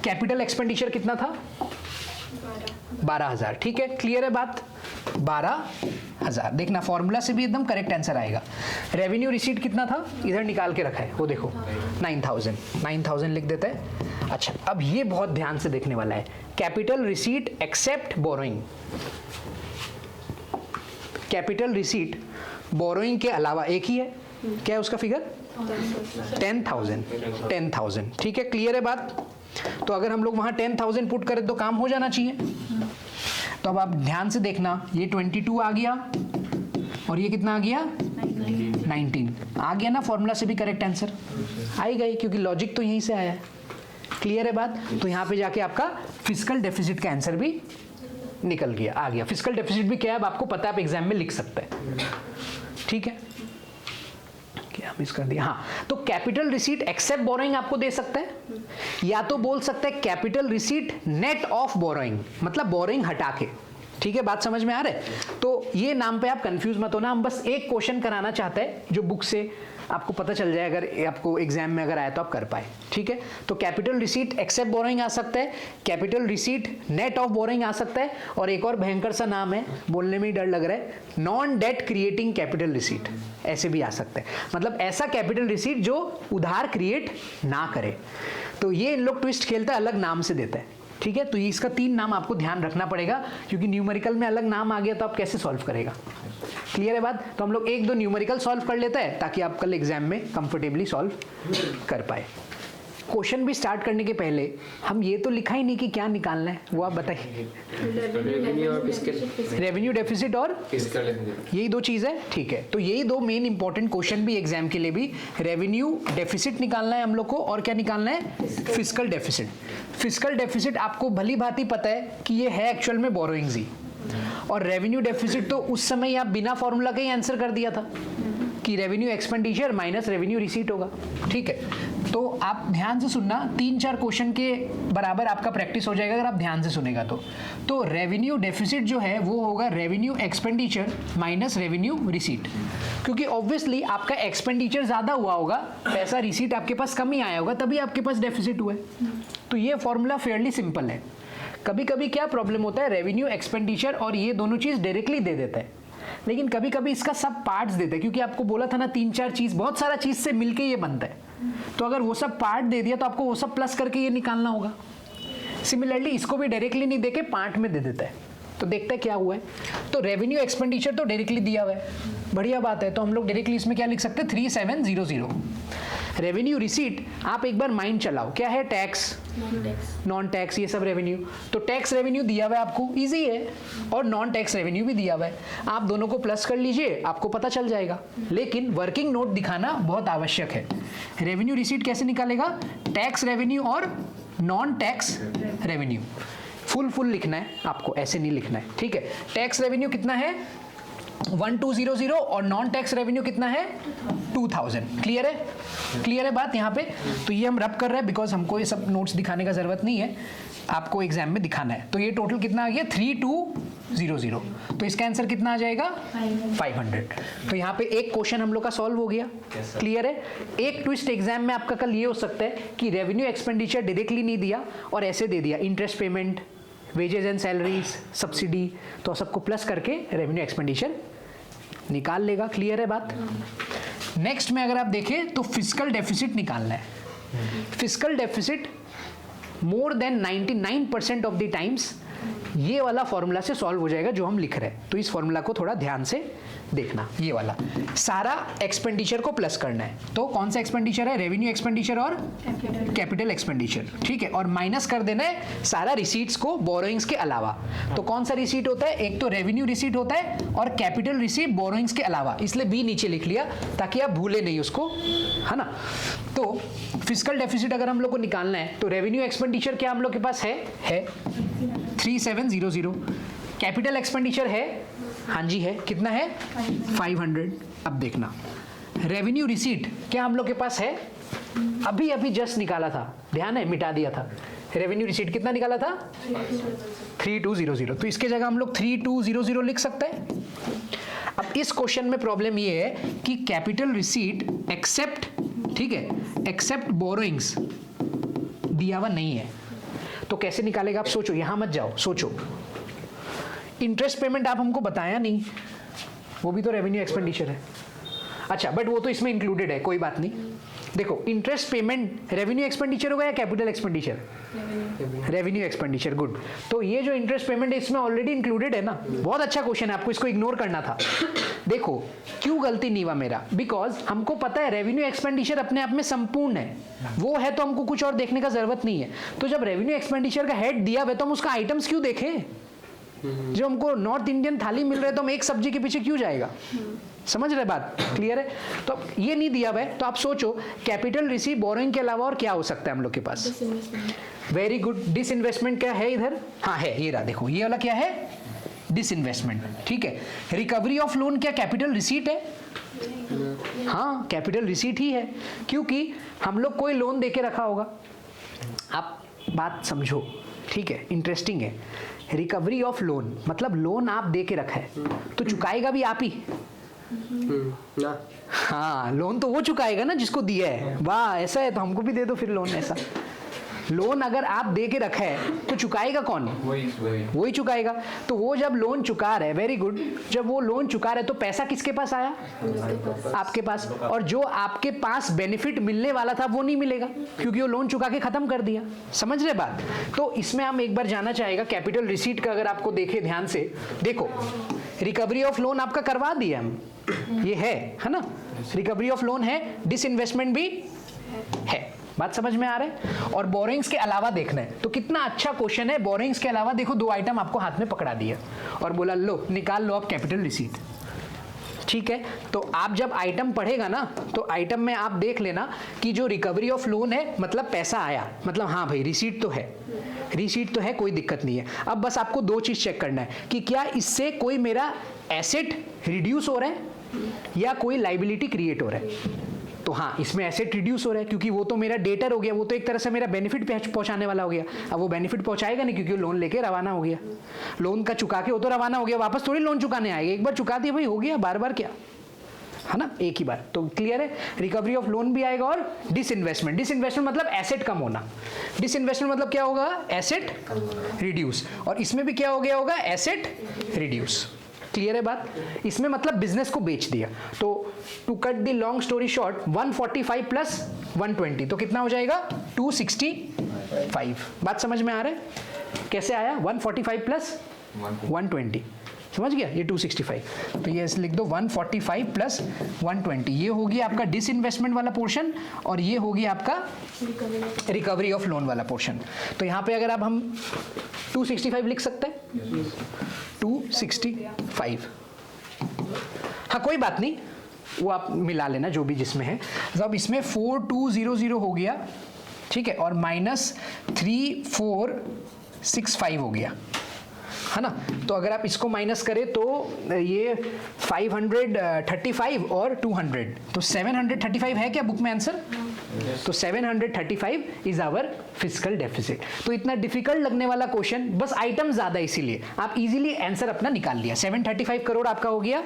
कैपिटल एक्सपेंडिचर कितना था? 12,000, ठीक है, क्लियर है बात? 12 1000। देखना फॉर्मूला से भी एकदम करेक्ट आंसर आएगा। रेवेन्यू रिसीट कितना था, इधर निकाल के रखा है, वो देखो 9000 लिख देते हैं। अच्छा, अब ये बहुत ध्यान से देखने वाला है, capital receipt except borrowing. Capital receipt borrowing के अलावा एक ही है, क्या है उसका फिगर, 10,000। ठीक है, क्लियर है बात। तो अगर हम लोग वहां 10,000 पुट करें तो काम हो जाना चाहिए। तो अब आप ध्यान से देखना, ये 22 आ गया और ये कितना आ गया, 19 आ गया ना। फॉर्मूला से भी करेक्ट आंसर आई गई, क्योंकि लॉजिक तो यहीं से आया है। क्लियर है बात। तो यहाँ पे जाके आपका फिस्कल डेफिसिट का आंसर भी निकल गया, आ गया। फिस्कल डेफिसिट भी क्या है, अब आपको पता है, आप एग्जाम में लिख सकते हैं। ठीक है, क्या मिस कर दिया, हाँ। तो कैपिटल रिसीट एक्सेप्ट बोरोइंग आपको दे सकता है, या तो बोल सकता है capital receipt net of borrowing, मतलब बोरोइंग हटा के। ठीक है, बात समझ में आ रहा है। तो ये नाम पे आप कंफ्यूज मत होना, हम बस एक क्वेश्चन कराना चाहते हैं जो बुक से आपको पता चल जाए, अगर आपको एग्जाम में अगर आया तो आप कर पाए। ठीक है, तो कैपिटल रिसीट एक्सेप्ट बोरोइंग आ सकता है, capital receipt net of borrowing आ सकता है, और एक और भयंकर सा नाम है, बोलने में ही डर लग रहा है, non debt creating capital receipt, ऐसे भी आ सकते हैं। मतलब ऐसा कैपिटल रिसीट जो उधार क्रिएट ना करे। तो ये इन लोग ट्विस्ट खेलते हैं, अलग नाम से देते हैं। ठीक है, तो ये इसका 3 नाम आपको ध्यान रखना पड़ेगा, क्योंकि न्यूमेरिकल में अलग नाम आ गया तो आप कैसे सॉल्व करेगा। क्लियर है बात। तो हम लोग 1-2 न्यूमेरिकल सॉल्व कर लेते हैं, ताकि आप कल एग्जाम में कंफर्टेबली सॉल्व कर पाए। क्वेश्चन भी स्टार्ट करने के पहले हम ये तो लिखा ही नहीं कि क्या निकालना है, वो आप बताइए। रेवेन्यू डेफिसिट और यही 2 चीज़ है। ठीक है, तो यही 2 मेन इंपॉर्टेंट क्वेश्चन भी एग्जाम के लिए भी, रेवेन्यू डेफिसिट निकालना है हम लोग को, और क्या निकालना है, फिस्कल डेफिसिट। फिस्कल डेफिसिट आपको भली भांति पता है कि ये है एक्चुअल में बोरोइंग्स ही, और रेवेन्यू डेफिसिट तो उस समय आप बिना फॉर्मूला के ही आंसर कर दिया था कि revenue expenditure minus revenue receipt होगा। ठीक है, तो आप ध्यान से सुनना, 3-4 क्वेश्चन के बराबर आपका प्रैक्टिस हो जाएगा अगर आप ध्यान से सुनेगा तो रेवेन्यू डेफिसिट जो है वो होगा revenue expenditure minus revenue receipt, क्योंकि ऑब्वियसली आपका एक्सपेंडिचर ज़्यादा हुआ होगा, पैसा रिसीट आपके पास कम ही आया होगा, तभी आपके पास डेफिसिट हुआ है। तो ये फॉर्मूला फेयरली सिंपल है। कभी कभी क्या प्रॉब्लम होता है, रेवेन्यू एक्सपेंडिचर और ये दोनों चीज़ डायरेक्टली दे देता है, लेकिन कभी कभी इसका सब पार्ट्स देता है, क्योंकि आपको बोला था ना 3-4 चीज़, बहुत सारा चीज़ से मिलके ये बनता है। तो अगर वो सब पार्ट दे दिया तो आपको वो सब प्लस करके ये निकालना होगा। सिमिलरली इसको भी डायरेक्टली नहीं देके पार्ट में दे देता है। तो देखते हैं क्या हुआ है। तो रेवेन्यू एक्सपेंडिचर तो डायरेक्टली दिया हुआ है, बढ़िया बात है। तो हम लोग डायरेक्टली इसमें क्या लिख सकते हैं, 3700। रेवेन्यू रिसीट आप एक बार माइंड चलाओ, क्या है, टैक्स, नॉन टैक्स, ये सब रेवेन्यू। तो टैक्स रेवेन्यू दिया हुआ है आपको, इजी है, और नॉन टैक्स रेवेन्यू भी दिया हुआ है। आप दोनों को प्लस कर लीजिए, आपको पता चल जाएगा। लेकिन वर्किंग नोट दिखाना बहुत आवश्यक है। रेवेन्यू रिसीट कैसे निकालेगा, टैक्स रेवेन्यू और नॉन टैक्स रेवेन्यू, फुल लिखना है आपको, ऐसे नहीं लिखना है। ठीक है, टैक्स रेवेन्यू कितना है 1200 और नॉन टैक्स रेवेन्यू कितना है 2000। क्लियर है, क्लियर है बात यहाँ पे। तो ये हम रब कर रहे हैं बिकॉज हमको ये सब नोट्स दिखाने का जरूरत नहीं है, आपको एग्जाम में दिखाना है। तो ये टोटल कितना आ गया 3200। तो इसका आंसर कितना आ जाएगा 500। तो यहाँ पे एक क्वेश्चन हम लोग का सॉल्व हो गया। क्लियर है। एक ट्विस्ट एग्जाम में आपका कल ये हो सकता है कि रेवेन्यू एक्सपेंडिचर डायरेक्टली नहीं दिया और ऐसे दे दिया, interest payment, wages and salaries, subsidy, तो सबको प्लस करके रेवेन्यू एक्सपेंडिचर निकाल लेगा। क्लियर है बात। नेक्स्ट में अगर आप देखें तो फिस्कल डेफिसिट निकालना है। Fiscal deficit more than 99% of the times ये वाला फॉर्मूला से सॉल्व हो जाएगा जो हम लिख रहे हैं। तो इस फॉर्मूला को थोड़ा ध्यान से देखना, ये वाला सारा एक्सपेंडिचर को प्लस करना है। तो कौन सा एक्सपेंडिचर है, रेवेन्यू एक्सपेंडिचर और कैपिटल एक्सपेंडिचर, ठीक है, और माइनस कर देना है सारा रिसीट्स को बोरोइंग्स के अलावा। तो कौन सा रिसीट होता है, एक तो रेवेन्यू रिसीट होता है और कैपिटल रिसीट बोरोइंग्स के अलावा, इसलिए बी नीचे लिख लिया ताकि आप भूले नहीं उसको, है ना। तो फिस्कल डेफिसिट अगर हम लोग को निकालना है तो रेवेन्यू एक्सपेंडिचर क्या हम लोग के पास है 3700। कैपिटल एक्सपेंडिचर है, हाँ जी है, कितना है 500। अब देखना रेवेन्यू रिसीट क्या हम लोग के पास है, अभी जस्ट निकाला था, ध्यान है, मिटा दिया था। रेवेन्यू रिसीट कितना निकाला था 3200। तो इसके जगह हम लोग 3200 लिख सकते हैं। अब इस क्वेश्चन में प्रॉब्लम ये है कि कैपिटल रिसीट एक्सेप्ट, ठीक है, एक्सेप्ट बोरोइंग्स दिया हुआ नहीं है। तो कैसे निकालेगा आप सोचो, यहां मत जाओ, सोचो। इंटरेस्ट पेमेंट आप हमको बताया नहीं, वो भी तो रेवेन्यू एक्सपेंडिचर है। अच्छा, बट वो तो इसमें इंक्लूडेड है, कोई बात नहीं। देखो, इंटरेस्ट पेमेंट रेवेन्यू एक्सपेंडिचर होगा या capital expenditure? Revenue expenditure, good. तो ये जो इंटरेस्ट पेमेंट है इसमें ऑलरेडी इंक्लूडेड है ना। बहुत अच्छा क्वेश्चन है, आपको इसको इग्नोर करना था। देखो क्यों गलती नहीं हुआ मेरा, बिकॉज हमको पता है रेवेन्यू एक्सपेंडिचर अपने आप में संपूर्ण है, वो है तो हमको कुछ और देखने का जरूरत नहीं है। तो जब रेवेन्यू एक्सपेंडिचर का हेड दिया हुआ है तो हम उसका आइटम्स क्यों देखें? जो हमको नॉर्थ इंडियन थाली मिल रहा है तो हम एक सब्जी के पीछे क्यों जाएगा? समझ रहे बात? क्लियर है? तो ये नहीं दिया हुआ है तो आप सोचो कैपिटल रिसीव बोरोइंग के अलावा और क्या हो सकता है हम लोग के पास? Very good. डिसइन्वेस्टमेंट क्या है इधर? हाँ है, ये रहा, देखो ये वाला क्या है? डिसइन्वेस्टमेंट, ठीक है। रिकवरी ऑफ लोन क्या कैपिटल रिसीट है? हाँ, कैपिटल रिसीट ही है, क्योंकि हम लोग कोई लोन देके रखा होगा। आप बात समझो, ठीक है, इंटरेस्टिंग है। रिकवरी ऑफ लोन मतलब लोन आप दे के रखा है तो चुकाएगा भी आप ही ना। हाँ, लोन तो वो चुकाएगा ना जिसको दिया है। वाह, ऐसा है तो हमको भी दे दो फिर लोन। ऐसा लोन अगर आप दे के रखा है तो चुकाएगा कौन? वही चुकाएगा। तो वो जब लोन चुका रहा है, वेरी गुड, जब वो लोन चुका रहा है तो पैसा किसके पास आया? आपके पास। और जो आपके पास बेनिफिट मिलने वाला था वो नहीं मिलेगा क्योंकि वो लोन चुका के खत्म कर दिया। समझ रहे बात? तो इसमें हम एक बार जाना चाहेगा कैपिटल रिसीट का। अगर आपको देखे ध्यान से, देखो रिकवरी ऑफ लोन आपका करवा दिया हम, ये है ना, रिकवरी ऑफ लोन है, डिसइन्वेस्टमेंट भी है। बात समझ में आ रहा है? और बोरिंग्स के अलावा देखना है तो कितना अच्छा क्वेश्चन है। बोरिंग्स के अलावा देखो दो आइटम आपको हाथ में पकड़ा दिया और बोला लो निकाल लो आप कैपिटल रिसीट, ठीक है। तो आप जब आइटम पढ़ेगा ना तो आइटम में आप देख लेना कि जो रिकवरी ऑफ लोन है मतलब पैसा आया, मतलब हाँ भाई रिसीट तो है, रिसीट तो है, कोई दिक्कत नहीं है। अब बस आपको दो चीज चेक करना है कि क्या इससे कोई मेरा एसेट रिड्यूस हो रहा है या कोई लाइबिलिटी क्रिएट हो रहा है। तो हाँ, इसमें एसेट रिड्यूस हो रहा है क्योंकि वो तो मेरा डेटर हो गया, वो तो एक तरह से मेरा बेनिफिट पहुंचाने वाला हो गया। अब वो बेनिफिट पहुंचाएगा नहीं क्योंकि वो लोन लेके रवाना हो गया, लोन का चुका के वो तो रवाना हो गया, वापस थोड़ी लोन चुकाने आएगा। एक बार चुका दिया भाई, हो गया, बार बार क्या, है ना, एक ही बार। तो क्लियर है, रिकवरी ऑफ लोन भी आएगा। और डिसइन्वेस्टमेंट, डिसइन्वेस्टमेंट मतलब एसेट कम होना, डिसइन्वेस्टमेंट मतलब क्या होगा? Asset reduce. और इसमें भी क्या हो गया होगा? Asset reduce. क्लियर है बात? इसमें मतलब बिजनेस को बेच दिया। तो to cut the long story short, 145 plus 120 तो कितना हो जाएगा? 265। बात समझ में आ रहा है? कैसे आया? 145 प्लस 120, समझ गया? ये 265। तो ये लिख दो 145 प्लस 120, ये होगी आपका डिसइन्वेस्टमेंट वाला पोर्शन और ये होगी आपका रिकवरी ऑफ लोन वाला पोर्शन। तो यहाँ पे अगर आप हम 265 लिख सकते हैं, 265। हाँ कोई बात नहीं, वो आप मिला लेना जो भी जिसमें है। तो अब इसमें 4200 हो गया, ठीक है, और माइनस 3465 हो गया, है ना। तो अगर आप इसको माइनस करें तो ये 535 और 200 तो 735 है क्या बुक में आंसर? तो 735 इज आवर फिस्कल डेफिसिट। तो इतना डिफिकल्ट लगने वाला क्वेश्चन, बस आइटम ज्यादा इसीलिए आप इजीली आंसर अपना निकाल लिया। 735 करोड़ आपका हो गया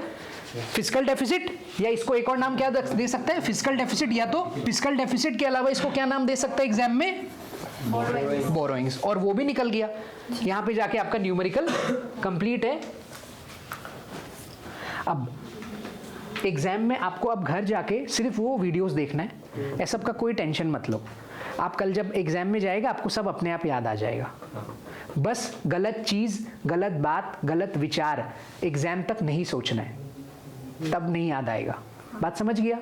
फिस्कल डेफिसिट, या इसको एक और नाम क्या दे सकते हैं? फिस्कल डेफिसिट, या तो फिस्कल डेफिसिट के अलावा इसको क्या नाम दे सकते हैं एग्जाम में? बोरोइंग्स। और वो भी निकल गया। यहां पे जाके आपका न्यूमेरिकल कंप्लीट है। अब एग्जाम में आपको अब घर जाके सिर्फ वो वीडियोस देखना है, ऐसा सब का कोई टेंशन मत लो। आप कल जब एग्जाम में जाएगा आपको सब अपने आप याद आ जाएगा। बस गलत चीज, गलत बात, गलत विचार एग्जाम तक नहीं सोचना है, तब नहीं याद आएगा। बात समझ गया?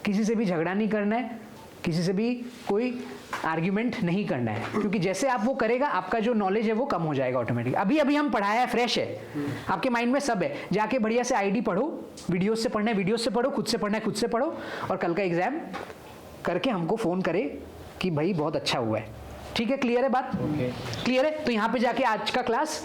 किसी से भी झगड़ा नहीं करना है, किसी से भी कोई आर्ग्यूमेंट नहीं करना है, क्योंकि जैसे आप वो करेगा आपका जो नॉलेज है वो कम हो जाएगा ऑटोमेटिक। अभी अभी हम पढ़ाया, फ्रेश है, आपके माइंड में सब है। जाके बढ़िया से आईडी पढ़ो, वीडियोस से पढ़ना है वीडियोस से पढ़ो, खुद से पढ़ना है खुद से पढ़ो, और कल का एग्जाम करके हमको फोन करे कि भाई बहुत अच्छा हुआ है। ठीक है, क्लियर है बात? क्लियर है? तो यहाँ पे जाके आज का क्लास